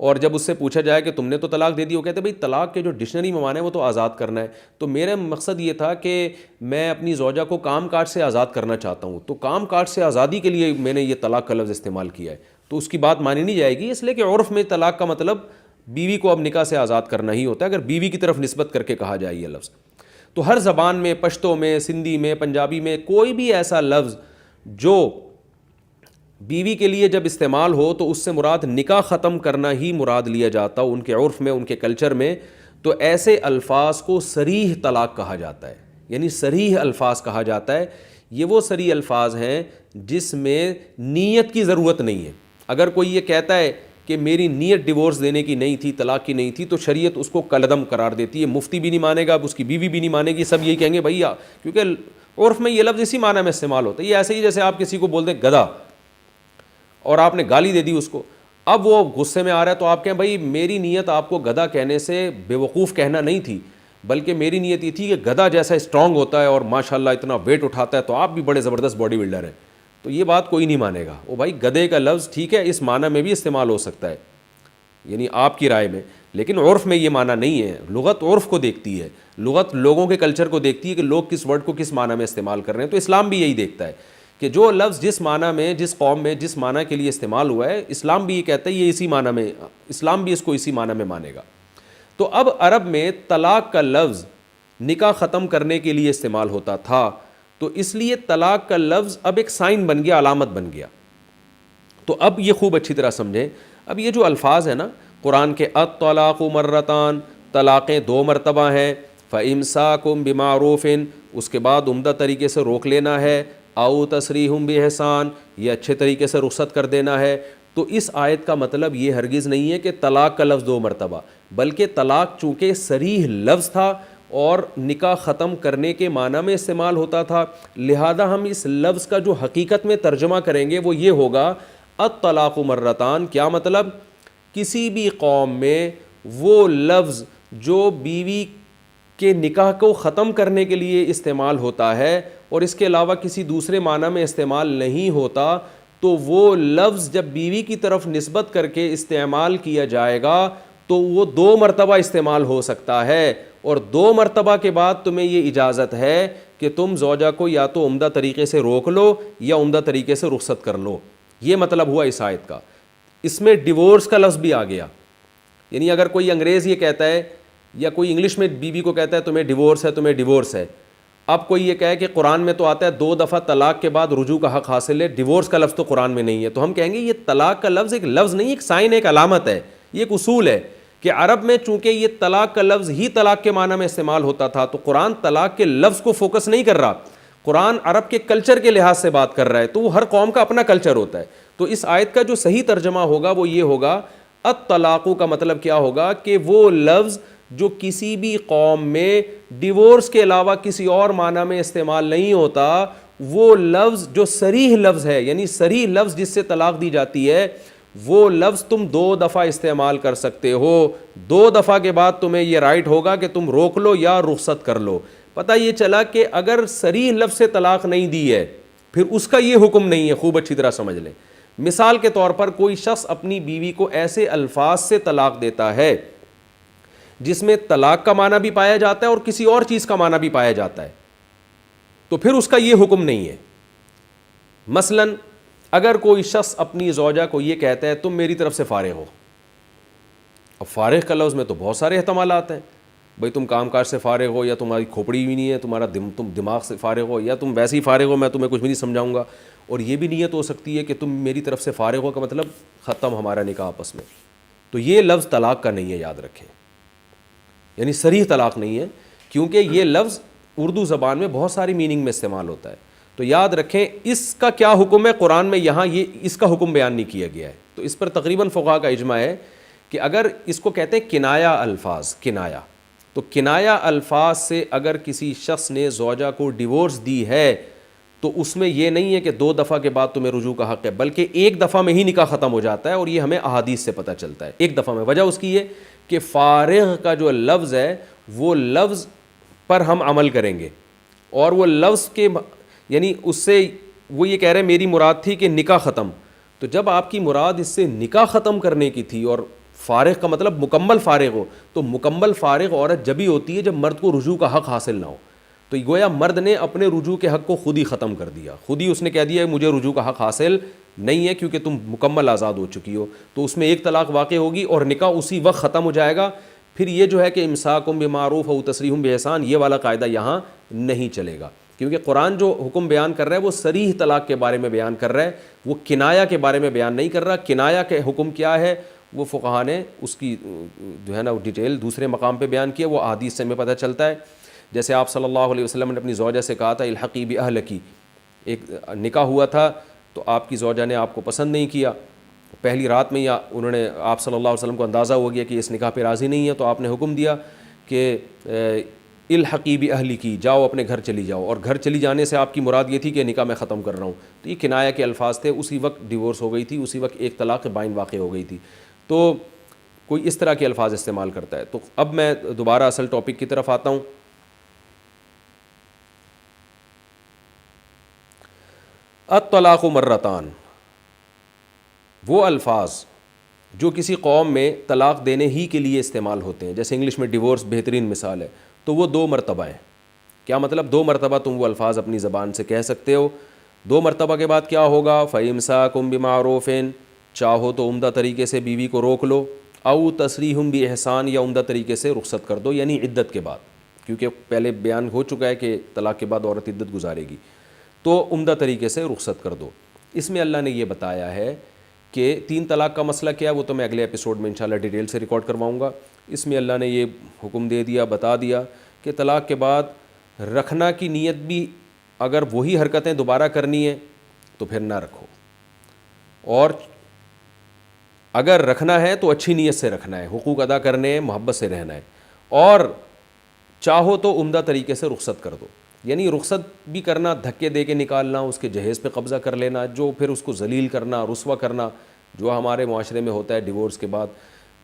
اور جب اس سے پوچھا جائے کہ تم نے تو طلاق دے دی، وہ کہتے ہیں بھائی طلاق کے جو ڈکشنری میں معنی ہے وہ تو آزاد کرنا ہے. تو میرا مقصد یہ تھا کہ میں اپنی زوجہ کو کام کاج سے آزاد کرنا چاہتا ہوں، تو کام کاج سے آزادی کے لیے میں نے یہ طلاق کا لفظ استعمال کیا ہے، تو اس کی بات مانی نہیں جائے گی، اس لیے کہ عرف میں طلاق کا مطلب بیوی کو اب نکاح سے آزاد کرنا ہی ہوتا ہے اگر بیوی کی طرف نسبت کر کے کہا جائے یہ لفظ. تو ہر زبان میں، پشتو میں، سندھی میں، پنجابی میں، کوئی بھی ایسا لفظ جو بیوی کے لیے جب استعمال ہو تو اس سے مراد نکاح ختم کرنا ہی مراد لیا جاتا ان کے عرف میں، ان کے کلچر میں. تو ایسے الفاظ کو صریح طلاق کہا جاتا ہے، یعنی صریح الفاظ کہا جاتا ہے. یہ وہ صریح الفاظ ہیں جس میں نیت کی ضرورت نہیں ہے. اگر کوئی یہ کہتا ہے کہ میری نیت ڈیورس دینے کی نہیں تھی، طلاق کی نہیں تھی، تو شریعت اس کو کالعدم قرار دیتی ہے. مفتی بھی نہیں مانے گا، اب اس کی بیوی بھی نہیں مانے گی، سب یہی کہیں گے بھائی، کیونکہ عرف میں یہ لفظ اسی معنی میں استعمال ہوتا ہے. یہ ایسے ہی جیسے آپ کسی کو بول دیں گدھا اور آپ نے گالی دے دی اس کو، اب وہ غصے میں آ رہا ہے تو آپ کہیں بھائی میری نیت آپ کو گدھا کہنے سے بے وقوف کہنا نہیں تھی، بلکہ میری نیت یہ تھی کہ گدھا جیسا اسٹرانگ ہوتا ہے اور ماشاءاللہ اتنا ویٹ اٹھاتا ہے تو آپ بھی بڑے زبردست باڈی بلڈر ہیں. تو یہ بات کوئی نہیں مانے گا. وہ بھائی گدھے کا لفظ ٹھیک ہے اس معنی میں بھی استعمال ہو سکتا ہے، یعنی آپ کی رائے میں، لیکن عرف میں یہ معنی نہیں ہے. لغت عرف کو دیکھتی ہے، لغت لوگوں کے کلچر کو دیکھتی ہے کہ لوگ کس ورڈ کو کس معنی میں استعمال کر رہے ہیں. تو اسلام بھی یہی دیکھتا ہے کہ جو لفظ جس معنی میں، جس قوم میں، جس معنی کے لیے استعمال ہوا ہے، اسلام بھی یہ کہتا ہے یہ اسی معنی میں، اسلام بھی اس کو اسی معنی میں مانے گا. تو اب عرب میں طلاق کا لفظ نکاح ختم کرنے کے لیے استعمال ہوتا تھا، تو اس لیے طلاق کا لفظ اب ایک سائن بن گیا، علامت بن گیا. تو اب یہ خوب اچھی طرح سمجھیں. اب یہ جو الفاظ ہیں نا قرآن کے، الطلاق مرتان، طلاقیں 2 مرتبہ ہیں، فامساکم بمعروف، اس کے بعد عمدہ طریقے سے روک لینا ہے، او تسریح باحسان، یہ اچھے طریقے سے رخصت کر دینا ہے. تو اس آیت کا مطلب یہ ہرگز نہیں ہے کہ طلاق کا لفظ 2 مرتبہ، بلکہ طلاق چونکہ صریح لفظ تھا اور نکاح ختم کرنے کے معنی میں استعمال ہوتا تھا، لہذا ہم اس لفظ کا جو حقیقت میں ترجمہ کریں گے وہ یہ ہوگا الطلاق مرتان. کیا مطلب؟ کسی بھی قوم میں وہ لفظ جو بیوی کے نکاح کو ختم کرنے کے لیے استعمال ہوتا ہے اور اس کے علاوہ کسی دوسرے معنی میں استعمال نہیں ہوتا، تو وہ لفظ جب بیوی کی طرف نسبت کر کے استعمال کیا جائے گا تو وہ 2 مرتبہ استعمال ہو سکتا ہے. اور 2 مرتبہ کے بعد تمہیں یہ اجازت ہے کہ تم زوجہ کو یا تو عمدہ طریقے سے روک لو یا عمدہ طریقے سے رخصت کر لو. یہ مطلب ہوا اس آیت کا. اس میں ڈیورس کا لفظ بھی آ گیا. یعنی اگر کوئی انگریز یہ کہتا ہے یا کوئی انگلش میں بیوی کو کہتا ہے تمہیں ڈیورس ہے، تمہیں ڈیورس ہے، اب کوئی یہ کہے کہ قرآن میں تو آتا ہے 2 دفعہ طلاق کے بعد رجوع کا حق حاصل ہے، ڈیورس کا لفظ تو قرآن میں نہیں ہے، تو ہم کہیں گے یہ طلاق کا لفظ ایک لفظ نہیں، ایک سائن، ایک علامت ہے. یہ ایک اصول ہے کہ عرب میں چونکہ یہ طلاق کا لفظ ہی طلاق کے معنی میں استعمال ہوتا تھا، تو قرآن طلاق کے لفظ کو فوکس نہیں کر رہا، قرآن عرب کے کلچر کے لحاظ سے بات کر رہا ہے. تو وہ ہر قوم کا اپنا کلچر ہوتا ہے. تو اس آیت کا جو صحیح ترجمہ ہوگا وہ یہ ہوگا، الطلاق کا مطلب کیا ہوگا کہ وہ لفظ جو کسی بھی قوم میں ڈیورس کے علاوہ کسی اور معنی میں استعمال نہیں ہوتا، وہ لفظ جو صریح لفظ ہے، یعنی صریح لفظ جس سے طلاق دی جاتی ہے، وہ لفظ تم 2 دفعہ استعمال کر سکتے ہو. 2 دفعہ کے بعد تمہیں یہ رائٹ ہوگا کہ تم روک لو یا رخصت کر لو. پتہ یہ چلا کہ اگر صریح لفظ سے طلاق نہیں دی ہے پھر اس کا یہ حکم نہیں ہے. خوب اچھی طرح سمجھ لیں. مثال کے طور پر کوئی شخص اپنی بیوی کو ایسے الفاظ سے طلاق دیتا ہے جس میں طلاق کا معنی بھی پایا جاتا ہے اور کسی اور چیز کا معنی بھی پایا جاتا ہے، تو پھر اس کا یہ حکم نہیں ہے. مثلا اگر کوئی شخص اپنی زوجہ کو یہ کہتا ہے تم میری طرف سے فارغ ہو، اب فارغ کا لفظ میں تو بہت سارے احتمالات ہیں، بھئی تم کام کاج سے فارغ ہو، یا تمہاری کھوپڑی بھی نہیں ہے، تم دماغ سے فارغ ہو، یا تم ویسے ہی فارغ ہو، میں تمہیں کچھ بھی نہیں سمجھاؤں گا. اور یہ بھی نیت ہو سکتی ہے کہ تم میری طرف سے فارغ ہو کا مطلب ختم ہمارا نکاح آپس میں. تو یہ لفظ طلاق کا نہیں ہے، یاد رکھیں، یعنی صریح طلاق نہیں ہے، کیونکہ یہ لفظ اردو زبان میں بہت ساری میننگ میں استعمال ہوتا ہے. تو یاد رکھیں اس کا کیا حکم ہے، قرآن میں یہاں یہ اس کا حکم بیان نہیں کیا گیا ہے. تو اس پر تقریباً فقہاء کا اجماع ہے کہ اگر اس کو کہتے ہیں کنایا الفاظ، کنایا، تو کنایا الفاظ سے اگر کسی شخص نے زوجہ کو ڈیورس دی ہے تو اس میں یہ نہیں ہے کہ 2 دفعہ کے بعد تمہیں رجوع کا حق ہے، بلکہ 1 دفعہ میں ہی نکاح ختم ہو جاتا ہے، اور یہ ہمیں احادیث سے پتہ چلتا ہے 1 دفعہ میں۔ وجہ اس کی یہ کہ فارغ کا جو لفظ ہے وہ لفظ پر ہم عمل کریں گے، اور وہ لفظ کے یعنی اس سے وہ یہ کہہ رہے ہیں میری مراد تھی کہ نکاح ختم، تو جب آپ کی مراد اس سے نکاح ختم کرنے کی تھی، اور فارغ کا مطلب مکمل فارغ ہو، تو مکمل فارغ عورت جبھی ہوتی ہے جب مرد کو رجوع کا حق حاصل نہ ہو۔ تو گویا مرد نے اپنے رجوع کے حق کو خود ہی ختم کر دیا، خود ہی اس نے کہہ دیا مجھے رجوع کا حق حاصل نہیں ہے کیونکہ تم مکمل آزاد ہو چکی ہو، تو اس میں 1 طلاق واقع ہوگی اور نکاح اسی وقت ختم ہو جائے گا۔ پھر یہ جو ہے کہ امساکم بمعروف او تسریحم باحسان، یہ والا قاعدہ یہاں نہیں چلے گا، کیونکہ قرآن جو حکم بیان کر رہا ہے وہ صریح طلاق کے بارے میں بیان کر رہا ہے، وہ کنایا کے بارے میں بیان نہیں کر رہا۔ کنایا کے حکم کیا ہے وہ فقہا نے اس کی جو ہے نا ڈیٹیل دوسرے مقام پہ بیان کیا، وہ احادیث سے ہمیں پتہ چلتا ہے۔ جیسے آپ صلی اللہ علیہ وسلم نے اپنی زوجہ سے کہا تھا الحقی باہلکی، ایک نکاح ہوا تھا تو آپ کی زوجہ نے آپ کو پسند نہیں کیا، پہلی رات میں یا انہوں نے آپ صلی اللہ علیہ وسلم کو اندازہ ہو گیا کہ اس نکاح پہ راضی نہیں ہے، تو آپ نے حکم دیا کہ الحقی باہلکی، جاؤ اپنے گھر چلی جاؤ، اور گھر چلی جانے سے آپ کی مراد یہ تھی کہ نکاح میں ختم کر رہا ہوں، تو یہ کنایا کے الفاظ تھے، اسی وقت ڈیورس ہو گئی تھی، اسی وقت 1 طلاق بائن واقع ہو گئی تھی۔ تو کوئی اس طرح کے الفاظ استعمال کرتا ہے۔ تو اب میں دوبارہ اصل ٹاپک کی طرف آتا ہوں۔ الطلاق مرتان، وہ الفاظ جو کسی قوم میں طلاق دینے ہی کے لیے استعمال ہوتے ہیں، جیسے انگلش میں ڈیورس بہترین مثال ہے، تو وہ 2 مرتبہ ہیں۔ کیا مطلب 2 مرتبہ تم وہ الفاظ اپنی زبان سے کہہ سکتے ہو؟ 2 مرتبہ کے بعد کیا ہوگا؟ فَإِمْسَاكُمْ بِمَعْرُوفٍ، چاہو تو عمدہ طریقے سے بیوی کو روک لو، او تسریحم بِإِحْسَان، یا عمدہ طریقے سے رخصت کر دو، یعنی عدت کے بعد، کیونکہ پہلے بیان ہو چکا ہے کہ طلاق کے بعد عورت عدت گزارے گی، تو عمدہ طریقے سے رخصت کر دو۔ اس میں اللہ نے یہ بتایا ہے کہ 3 طلاق کا مسئلہ کیا ہے، وہ تو میں اگلے ایپیسوڈ میں انشاءاللہ ڈیٹیل سے ریکارڈ کرواؤں گا۔ اس میں اللہ نے یہ حکم دے دیا، بتا دیا کہ طلاق کے بعد رکھنا کی نیت بھی اگر وہی حرکتیں دوبارہ کرنی ہے تو پھر نہ رکھو، اور اگر رکھنا ہے تو اچھی نیت سے رکھنا ہے، حقوق ادا کرنے ہیں، محبت سے رہنا ہے، اور چاہو تو عمدہ طریقے سے رخصت کر دو، یعنی رخصت بھی کرنا دھکے دے کے نکالنا، اس کے جہیز پہ قبضہ کر لینا، جو پھر اس کو ذلیل کرنا، رسوا کرنا، جو ہمارے معاشرے میں ہوتا ہے ڈیورس کے بعد،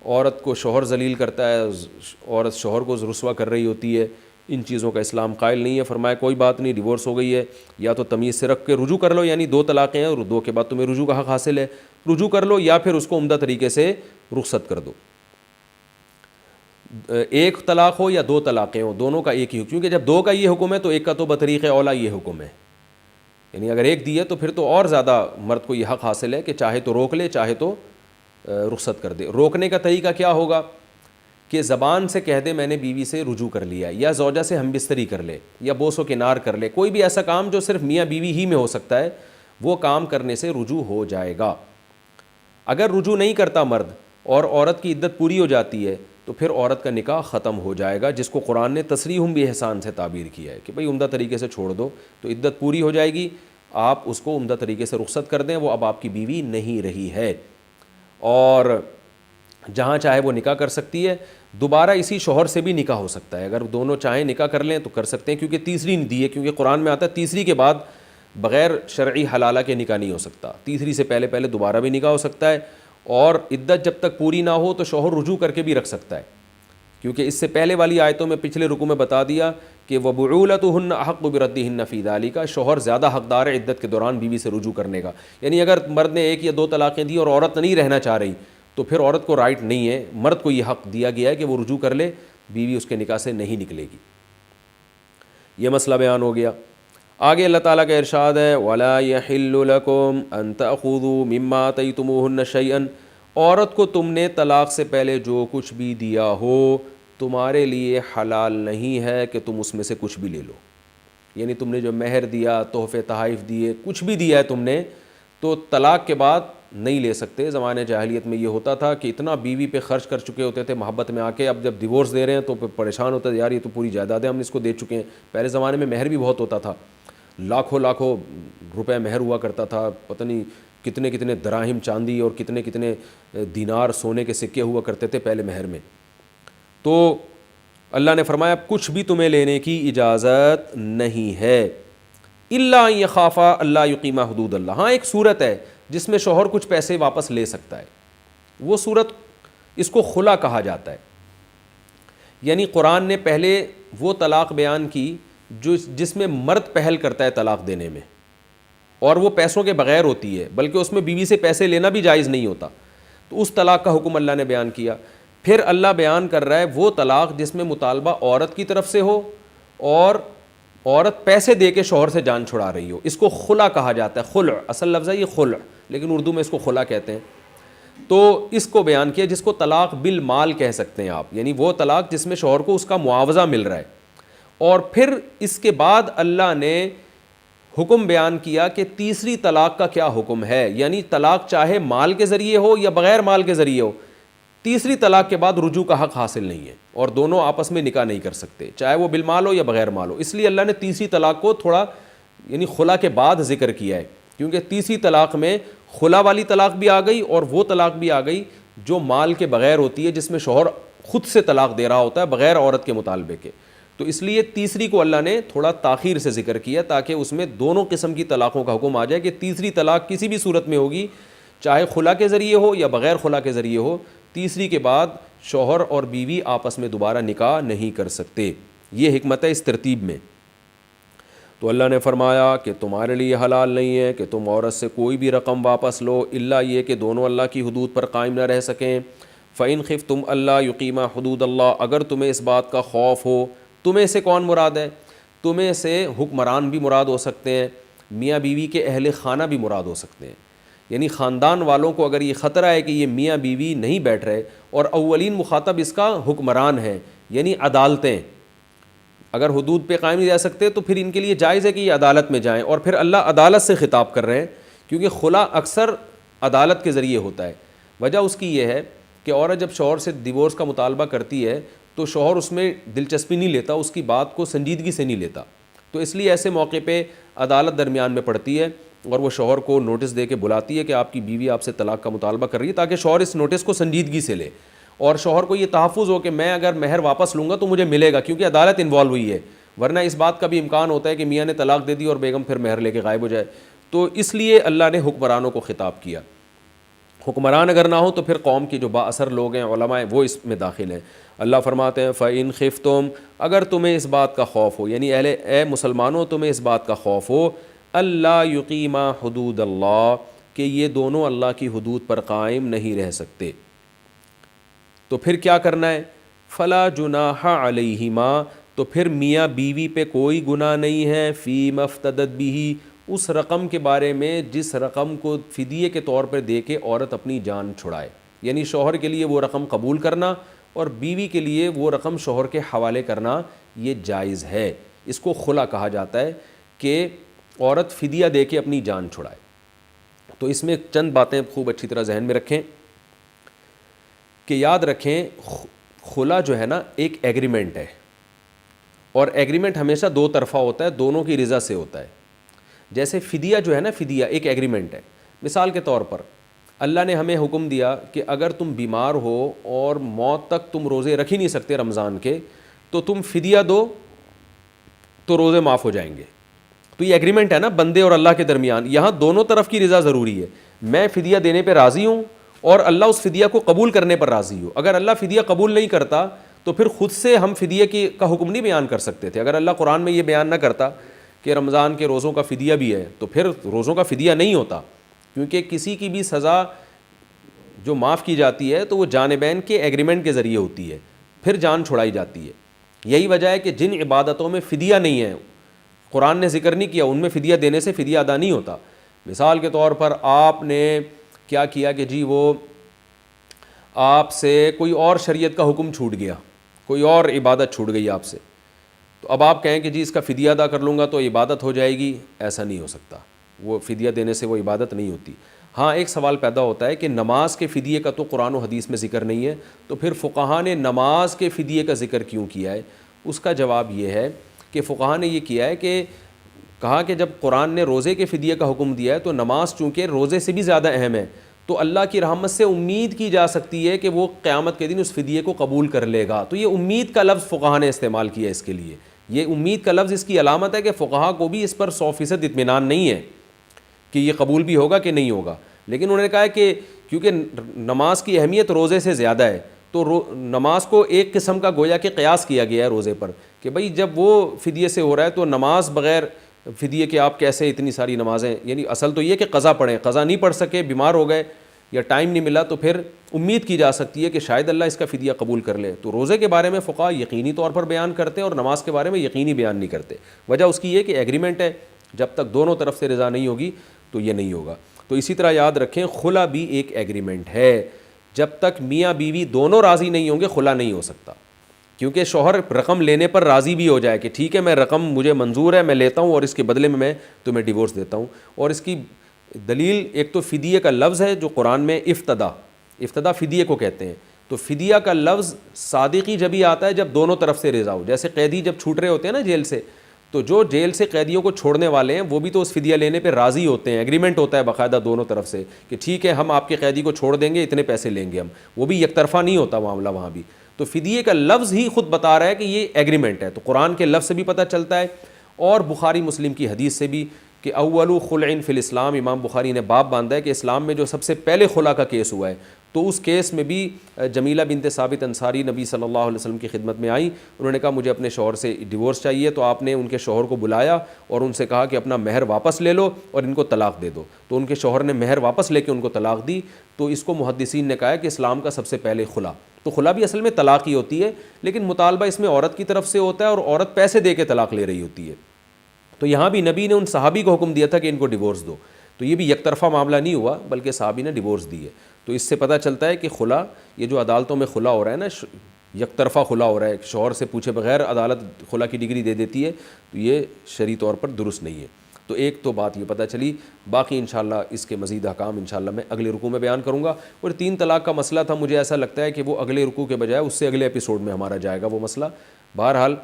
عورت کو شوہر ذلیل کرتا ہے، عورت شوہر کو رسوا کر رہی ہوتی ہے، ان چیزوں کا اسلام قائل نہیں ہے۔ فرمایا کوئی بات نہیں، ڈیورس ہو گئی ہے، یا تو تمیز سے رکھ کے رجوع کر لو، یعنی 2 طلاقیں ہیں اور 2 کے بعد تمہیں رجوع کا حق حاصل ہے، رجوع کر لو، یا پھر اس کو عمدہ طریقے سے رخصت کر دو۔ 1 طلاق ہو یا 2 طلاقیں ہوں، دونوں کا ایک ہی، کیونکہ جب 2 کا یہ حکم ہے تو 1 کا تو بطریق اولا یہ حکم ہے، یعنی اگر 1 دی ہے تو پھر تو اور زیادہ مرد کو یہ حق حاصل ہے کہ چاہے تو روک لے، چاہے تو رخصت کر دے۔ روکنے کا طریقہ کیا ہوگا کہ زبان سے کہہ دے میں نے بیوی سے رجوع کر لیا، یا زوجہ سے ہم بستری کر لے، یا بوس و کنار کر لے، کوئی بھی ایسا کام جو صرف میاں بیوی ہی میں ہو سکتا ہے، وہ کام کرنے سے رجوع ہو جائے گا۔ اگر رجوع نہیں کرتا مرد اور عورت کی عدت پوری ہو جاتی ہے تو پھر عورت کا نکاح ختم ہو جائے گا، جس کو قرآن نے تسریحم باحسان سے تعبیر کیا ہے کہ بھئی عمدہ طریقے سے چھوڑ دو، تو عدت پوری ہو جائے گی، آپ اس کو عمدہ طریقے سے رخصت کر دیں، وہ اب آپ کی بیوی نہیں رہی ہے، اور جہاں چاہے وہ نکاح کر سکتی ہے، دوبارہ اسی شوہر سے بھی نکاح ہو سکتا ہے، اگر دونوں چاہیں نکاح کر لیں تو کر سکتے ہیں، کیونکہ تیسری نہیں دی ہے، کیونکہ قرآن میں آتا ہے تیسری کے بعد بغیر شرعی حلالہ کے نکاح نہیں ہو سکتا، تیسری سے پہلے دوبارہ بھی نکاح ہو سکتا ہے، اور عدت جب تک پوری نہ ہو تو شوہر رجوع کر کے بھی رکھ سکتا ہے، کیونکہ اس سے پہلے والی آیتوں میں پچھلے رکوع میں بتا دیا کہ وَبُعُولَتُهُنَّ أَحَقُّ بِرَدِّهِنَّ فِي ذَلِكَ، شوہر زیادہ حقدار ہے عدت کے دوران بیوی سے رجوع کرنے کا، یعنی اگر مرد نے 1 یا 2 طلاقیں دی اور عورت نہیں رہنا چاہ رہی تو پھر عورت کو رائٹ نہیں ہے، مرد کو یہ حق دیا گیا ہے کہ وہ رجوع کر لے، بیوی اس کے نکاح سے نہیں نکلے گی۔ یہ مسئلہ بیان ہو گیا۔ آگے اللہ تعالیٰ کا ارشاد ہے وَلَا يَحِلُّ لَكُمْ أَن تَأْخُذُوا مِمَّا آتَيْتُمُوهُنَّ شَيْئًا، عورت کو تم نے طلاق سے پہلے جو کچھ بھی دیا ہو تمہارے لیے حلال نہیں ہے کہ تم اس میں سے کچھ بھی لے لو، یعنی تم نے جو مہر دیا، تحفے تحائف دیے، کچھ بھی دیا ہے تم نے، تو طلاق کے بعد نہیں لے سکتے۔ زمانے جاہلیت میں یہ ہوتا تھا کہ اتنا بیوی پہ خرچ کر چکے ہوتے تھے محبت میں آ کے، اب جب ڈیورس دے رہے ہیں تو پریشان ہوتا ہے، یار یہ تو پوری جائیدادیں ہم اس کو دے چکے ہیں۔ پہلے زمانے میں مہر بھی بہت ہوتا تھا، لاکھوں روپے مہر ہوا کرتا تھا، پتہ نہیں کتنے کتنے دراہم چاندی اور کتنے کتنے دینار سونے کے سکے ہوا کرتے تھے پہلے مہر میں۔ تو اللہ نے فرمایا کچھ بھی تمہیں لینے کی اجازت نہیں ہے، الا ان یخافا اللہ یقیما حدود اللہ. ہاں ایک صورت ہے جس میں شوہر کچھ پیسے واپس لے سکتا ہے, وہ صورت اس کو خلا کہا جاتا ہے. یعنی قرآن نے پہلے وہ طلاق بیان کی جس میں مرد پہل کرتا ہے طلاق دینے میں, اور وہ پیسوں کے بغیر ہوتی ہے, بلکہ اس میں بیوی سے پیسے لینا بھی جائز نہیں ہوتا. تو اس طلاق کا حکم اللہ نے بیان کیا. پھر اللہ بیان کر رہا ہے وہ طلاق جس میں مطالبہ عورت کی طرف سے ہو اور عورت پیسے دے کے شوہر سے جان چھڑا رہی ہو, اس کو خلا کہا جاتا ہے. خلع اصل لفظ ہے یہ خلع, لیکن اردو میں اس کو خلا کہتے ہیں. تو اس کو بیان کیا جس کو طلاق بالمال کہہ سکتے ہیں آپ, یعنی وہ طلاق جس میں شوہر کو اس کا معاوضہ مل رہا ہے. اور پھر اس کے بعد اللہ نے حکم بیان کیا کہ تیسری طلاق کا کیا حکم ہے, یعنی طلاق چاہے مال کے ذریعے ہو یا بغیر مال کے ذریعے ہو, تیسری طلاق کے بعد رجوع کا حق حاصل نہیں ہے, اور دونوں آپس میں نکاح نہیں کر سکتے, چاہے وہ بالمال ہو یا بغیر مال ہو. اس لیے اللہ نے تیسری طلاق کو تھوڑا یعنی خلا کے بعد ذکر کیا ہے, کیونکہ تیسری طلاق میں خلا والی طلاق بھی آ گئی اور وہ طلاق بھی آ گئی جو مال کے بغیر ہوتی ہے, جس میں شوہر خود سے طلاق دے رہا ہوتا ہے بغیر عورت کے مطالبے کے. تو اس لیے تیسری کو اللہ نے تھوڑا تاخیر سے ذکر کیا تاکہ اس میں دونوں قسم کی طلاقوں کا حکم آ جائے کہ تیسری طلاق کسی بھی صورت میں ہوگی, چاہے خلا کے ذریعے ہو یا بغیر خلا کے ذریعے ہو, تیسری کے بعد شوہر اور بیوی آپس میں دوبارہ نکاح نہیں کر سکتے. یہ حکمت ہے اس ترتیب میں. تو اللہ نے فرمایا کہ تمہارے لیے حلال نہیں ہے کہ تم عورت سے کوئی بھی رقم واپس لو الا یہ کہ دونوں اللہ کی حدود پر قائم نہ رہ سکیں. فَإِنْ خِفْتُمْ أَلَّا يُقِيمَا حُدُودَ اللَّهِ, اگر تمہیں اس بات کا خوف ہو. تمہیں سے کون مراد ہے؟ تمہیں سے حکمران بھی مراد ہو سکتے ہیں, میاں بیوی کے اہل خانہ بھی مراد ہو سکتے ہیں. یعنی خاندان والوں کو اگر یہ خطرہ ہے کہ یہ میاں بیوی نہیں بیٹھ رہے, اور اولین مخاطب اس کا حکمران ہے یعنی عدالتیں, اگر حدود پہ قائم نہیں رہ سکتے تو پھر ان کے لیے جائز ہے کہ یہ عدالت میں جائیں. اور پھر اللہ عدالت سے خطاب کر رہے ہیں کیونکہ خلا اکثر عدالت کے ذریعے ہوتا ہے. وجہ اس کی یہ ہے کہ عورت جب شوہر سے ڈیورس کا مطالبہ کرتی ہے تو شوہر اس میں دلچسپی نہیں لیتا, اس کی بات کو سنجیدگی سے نہیں لیتا. تو اس لیے ایسے موقع پہ عدالت درمیان میں پڑتی ہے اور وہ شوہر کو نوٹس دے کے بلاتی ہے کہ آپ کی بیوی آپ سے طلاق کا مطالبہ کر رہی ہے, تاکہ شوہر اس نوٹس کو سنجیدگی سے لے اور شوہر کو یہ تحفظ ہو کہ میں اگر مہر واپس لوں گا تو مجھے ملے گا, کیونکہ عدالت انوالو ہوئی ہے. ورنہ اس بات کا بھی امکان ہوتا ہے کہ میاں نے طلاق دے دی اور بیگم پھر مہر لے کے غائب ہو جائے. تو اس لیے اللہ نے حکمرانوں کو خطاب کیا. حکمران اگر نہ ہو تو پھر قوم کے جو با اثر لوگ ہیں, علماء ہیں, وہ اس میں داخل ہیں. اللہ فرماتے ہیں فَإِنْ خِفْتُمْ, اگر تمہیں اس بات کا خوف ہو, یعنی اے مسلمانوں تمہیں اس بات کا خوف ہو, اللہ یقیما حدود اللہ, کہ یہ دونوں اللہ کی حدود پر قائم نہیں رہ سکتے, تو پھر کیا کرنا ہے؟ فلا جناح علیہما, تو پھر میاں بیوی پہ کوئی گناہ نہیں ہے, فی مفتدت بھی, اس رقم کے بارے میں جس رقم کو فدیے کے طور پر دے کے عورت اپنی جان چھڑائے. یعنی شوہر کے لیے وہ رقم قبول کرنا اور بیوی کے لیے وہ رقم شوہر کے حوالے کرنا یہ جائز ہے. اس کو خلا کہا جاتا ہے کہ عورت فدیہ دے کے اپنی جان چھڑائے. تو اس میں چند باتیں خوب اچھی طرح ذہن میں رکھیں کہ یاد رکھیں خلا جو ہے نا ایک ایگریمنٹ ہے, اور ایگریمنٹ ہمیشہ دو طرفہ ہوتا ہے, دونوں کی رضا سے ہوتا ہے. جیسے فدیہ جو ہے نا, فدیہ ایک ایگریمنٹ ہے. مثال کے طور پر اللہ نے ہمیں حکم دیا کہ اگر تم بیمار ہو اور موت تک تم روزے رکھ ہی نہیں سکتے رمضان کے, تو تم فدیہ دو تو روزے معاف ہو جائیں گے. تو یہ ایگریمنٹ ہے نا بندے اور اللہ کے درمیان, یہاں دونوں طرف کی رضا ضروری ہے. میں فدیہ دینے پہ راضی ہوں اور اللہ اس فدیہ کو قبول کرنے پر راضی ہو. اگر اللہ فدیہ قبول نہیں کرتا تو پھر خود سے ہم فدیہ کا حکم نہیں بیان کر سکتے تھے. اگر اللہ قرآن میں یہ بیان نہ کرتا کہ رمضان کے روزوں کا فدیہ بھی ہے, تو پھر روزوں کا فدیہ نہیں ہوتا, کیونکہ کسی کی بھی سزا جو معاف کی جاتی ہے تو وہ جانبین کے ایگریمنٹ کے ذریعے ہوتی ہے, پھر جان چھڑائی جاتی ہے. یہی وجہ ہے کہ جن عبادتوں میں فدیہ نہیں ہے, قرآن نے ذکر نہیں کیا, ان میں فدیہ دینے سے فدیہ ادا نہیں ہوتا. مثال کے طور پر آپ نے کیا کیا کہ جی وہ آپ سے کوئی اور شریعت کا حکم چھوٹ گیا, کوئی اور عبادت چھوٹ گئی آپ سے, تو اب آپ کہیں کہ جی اس کا فدیہ ادا کر لوں گا تو عبادت ہو جائے گی. ایسا نہیں ہو سکتا, وہ فدیہ دینے سے وہ عبادت نہیں ہوتی. ہاں ایک سوال پیدا ہوتا ہے کہ نماز کے فدیے کا تو قرآن و حدیث میں ذکر نہیں ہے, تو پھر فقہا نے نماز کے فدیے کا ذکر کیوں کیا ہے؟ اس کا جواب یہ ہے کہ فقہا نے یہ کیا ہے کہ کہا کہ جب قرآن نے روزے کے فدیے کا حکم دیا ہے تو نماز چونکہ روزے سے بھی زیادہ اہم ہے, تو اللہ کی رحمت سے امید کی جا سکتی ہے کہ وہ قیامت کے دن اس فدیے کو قبول کر لے گا. تو یہ امید کا لفظ فقہا نے استعمال کیا اس کے لیے, یہ امید کا لفظ اس کی علامت ہے کہ فقہا کو بھی اس پر 100% اطمینان نہیں ہے کہ یہ قبول بھی ہوگا کہ نہیں ہوگا، لیکن انہوں نے کہا ہے کہ کیونکہ نماز کی اہمیت روزے سے زیادہ ہے تو نماز کو ایک قسم کا گویا کہ قیاس کیا گیا ہے روزے پر، کہ بھئی جب وہ فدیے سے ہو رہا ہے تو نماز بغیر فدیے کے آپ کیسے اتنی ساری نمازیں، یعنی اصل تو یہ کہ قضا پڑھیں، قضا نہیں پڑھ سکے، بیمار ہو گئے یا ٹائم نہیں ملا، تو پھر امید کی جا سکتی ہے کہ شاید اللہ اس کا فدیہ قبول کر لے۔ تو روزے کے بارے میں فقہا یقینی طور پر بیان کرتے ہیں اور نماز کے بارے میں یقینی بیان نہیں کرتے۔ وجہ اس کی یہ کہ ایگریمنٹ ہے، جب تک دونوں طرف سے رضا نہیں ہوگی تو یہ نہیں ہوگا۔ تو اسی طرح یاد رکھیں خلا بھی ایک ایگریمنٹ ہے، جب تک میاں بیوی دونوں راضی نہیں ہوں گے خلا نہیں ہو سکتا، کیونکہ شوہر رقم لینے پر راضی بھی ہو جائے کہ ٹھیک ہے میں رقم مجھے منظور ہے میں لیتا ہوں اور اس کے بدلے میں تمہیں ڈیورس دیتا ہوں۔ اور اس کی دلیل ایک تو فدیے کا لفظ ہے جو قرآن میں افتدا فدیے کو کہتے ہیں، تو فدیہ کا لفظ صادقی جب ہی آتا ہے جب دونوں طرف سے رضا ہو۔ جیسے قیدی جب چھوٹ رہے ہوتے ہیں نا جیل سے، تو جو جیل سے قیدیوں کو چھوڑنے والے ہیں وہ بھی تو اس فدیہ لینے پہ راضی ہوتے ہیں، ایگریمنٹ ہوتا ہے باقاعدہ دونوں طرف سے کہ ٹھیک ہے ہم آپ کے قیدی کو چھوڑ دیں گے، اتنے پیسے لیں گے ہم، وہ بھی یک طرفہ نہیں ہوتا معاملہ وہاں بھی۔ تو فدیے کا لفظ ہی خود بتا رہا ہے کہ یہ ایگریمنٹ ہے، تو قرآن کے لفظ سے بھی پتہ چلتا ہے اور بخاری مسلم کی حدیث سے بھی کہ اول خلع فی الاسلام، امام بخاری نے باب باندھا ہے کہ اسلام میں جو سب سے پہلے خلا کا کیس ہوا ہے، تو اس کیس میں بھی جمیلہ بنت ثابت انصاری نبی صلی اللہ علیہ وسلم کی خدمت میں آئیں، انہوں نے کہا مجھے اپنے شوہر سے ڈیورس چاہیے، تو آپ نے ان کے شوہر کو بلایا اور ان سے کہا کہ اپنا مہر واپس لے لو اور ان کو طلاق دے دو، تو ان کے شوہر نے مہر واپس لے کے ان کو طلاق دی۔ تو اس کو محدثین نے کہا ہے کہ اسلام کا سب سے پہلے خلا، تو خلا بھی اصل میں طلاق ہی ہوتی ہے، لیکن مطالبہ اس میں عورت کی طرف سے ہوتا ہے اور عورت پیسے دے کے طلاق لے رہی ہوتی ہے۔ تو یہاں بھی نبی نے ان صحابی کو حکم دیا تھا کہ ان کو ڈیورس دو، تو یہ بھی یک طرفہ معاملہ نہیں ہوا بلکہ صحابی نے ڈیورس دی ہے۔ تو اس سے پتہ چلتا ہے کہ خلا، یہ جو عدالتوں میں خلا ہو رہا ہے نا، یک طرفہ خلا ہو رہا ہے، شوہر سے پوچھے بغیر عدالت خلا کی ڈگری دے دیتی ہے، تو یہ شرعی طور پر درست نہیں ہے۔ تو ایک تو بات یہ پتہ چلی، باقی انشاءاللہ اس کے مزید احکام انشاءاللہ میں اگلے رکوع میں بیان کروں گا۔ اور 3 طلاق کا مسئلہ تھا، مجھے ایسا لگتا ہے کہ وہ اگلے رکوع کے بجائے اس سے اگلے ایپیسوڈ میں ہمارا جائے گا وہ مسئلہ۔ بہرحال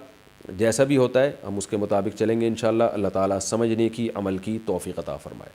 جیسا بھی ہوتا ہے ہم اس کے مطابق چلیں گے انشاءاللہ۔ اللہ تعالیٰ سمجھنے کی، عمل کی توفیق عطا فرمائے۔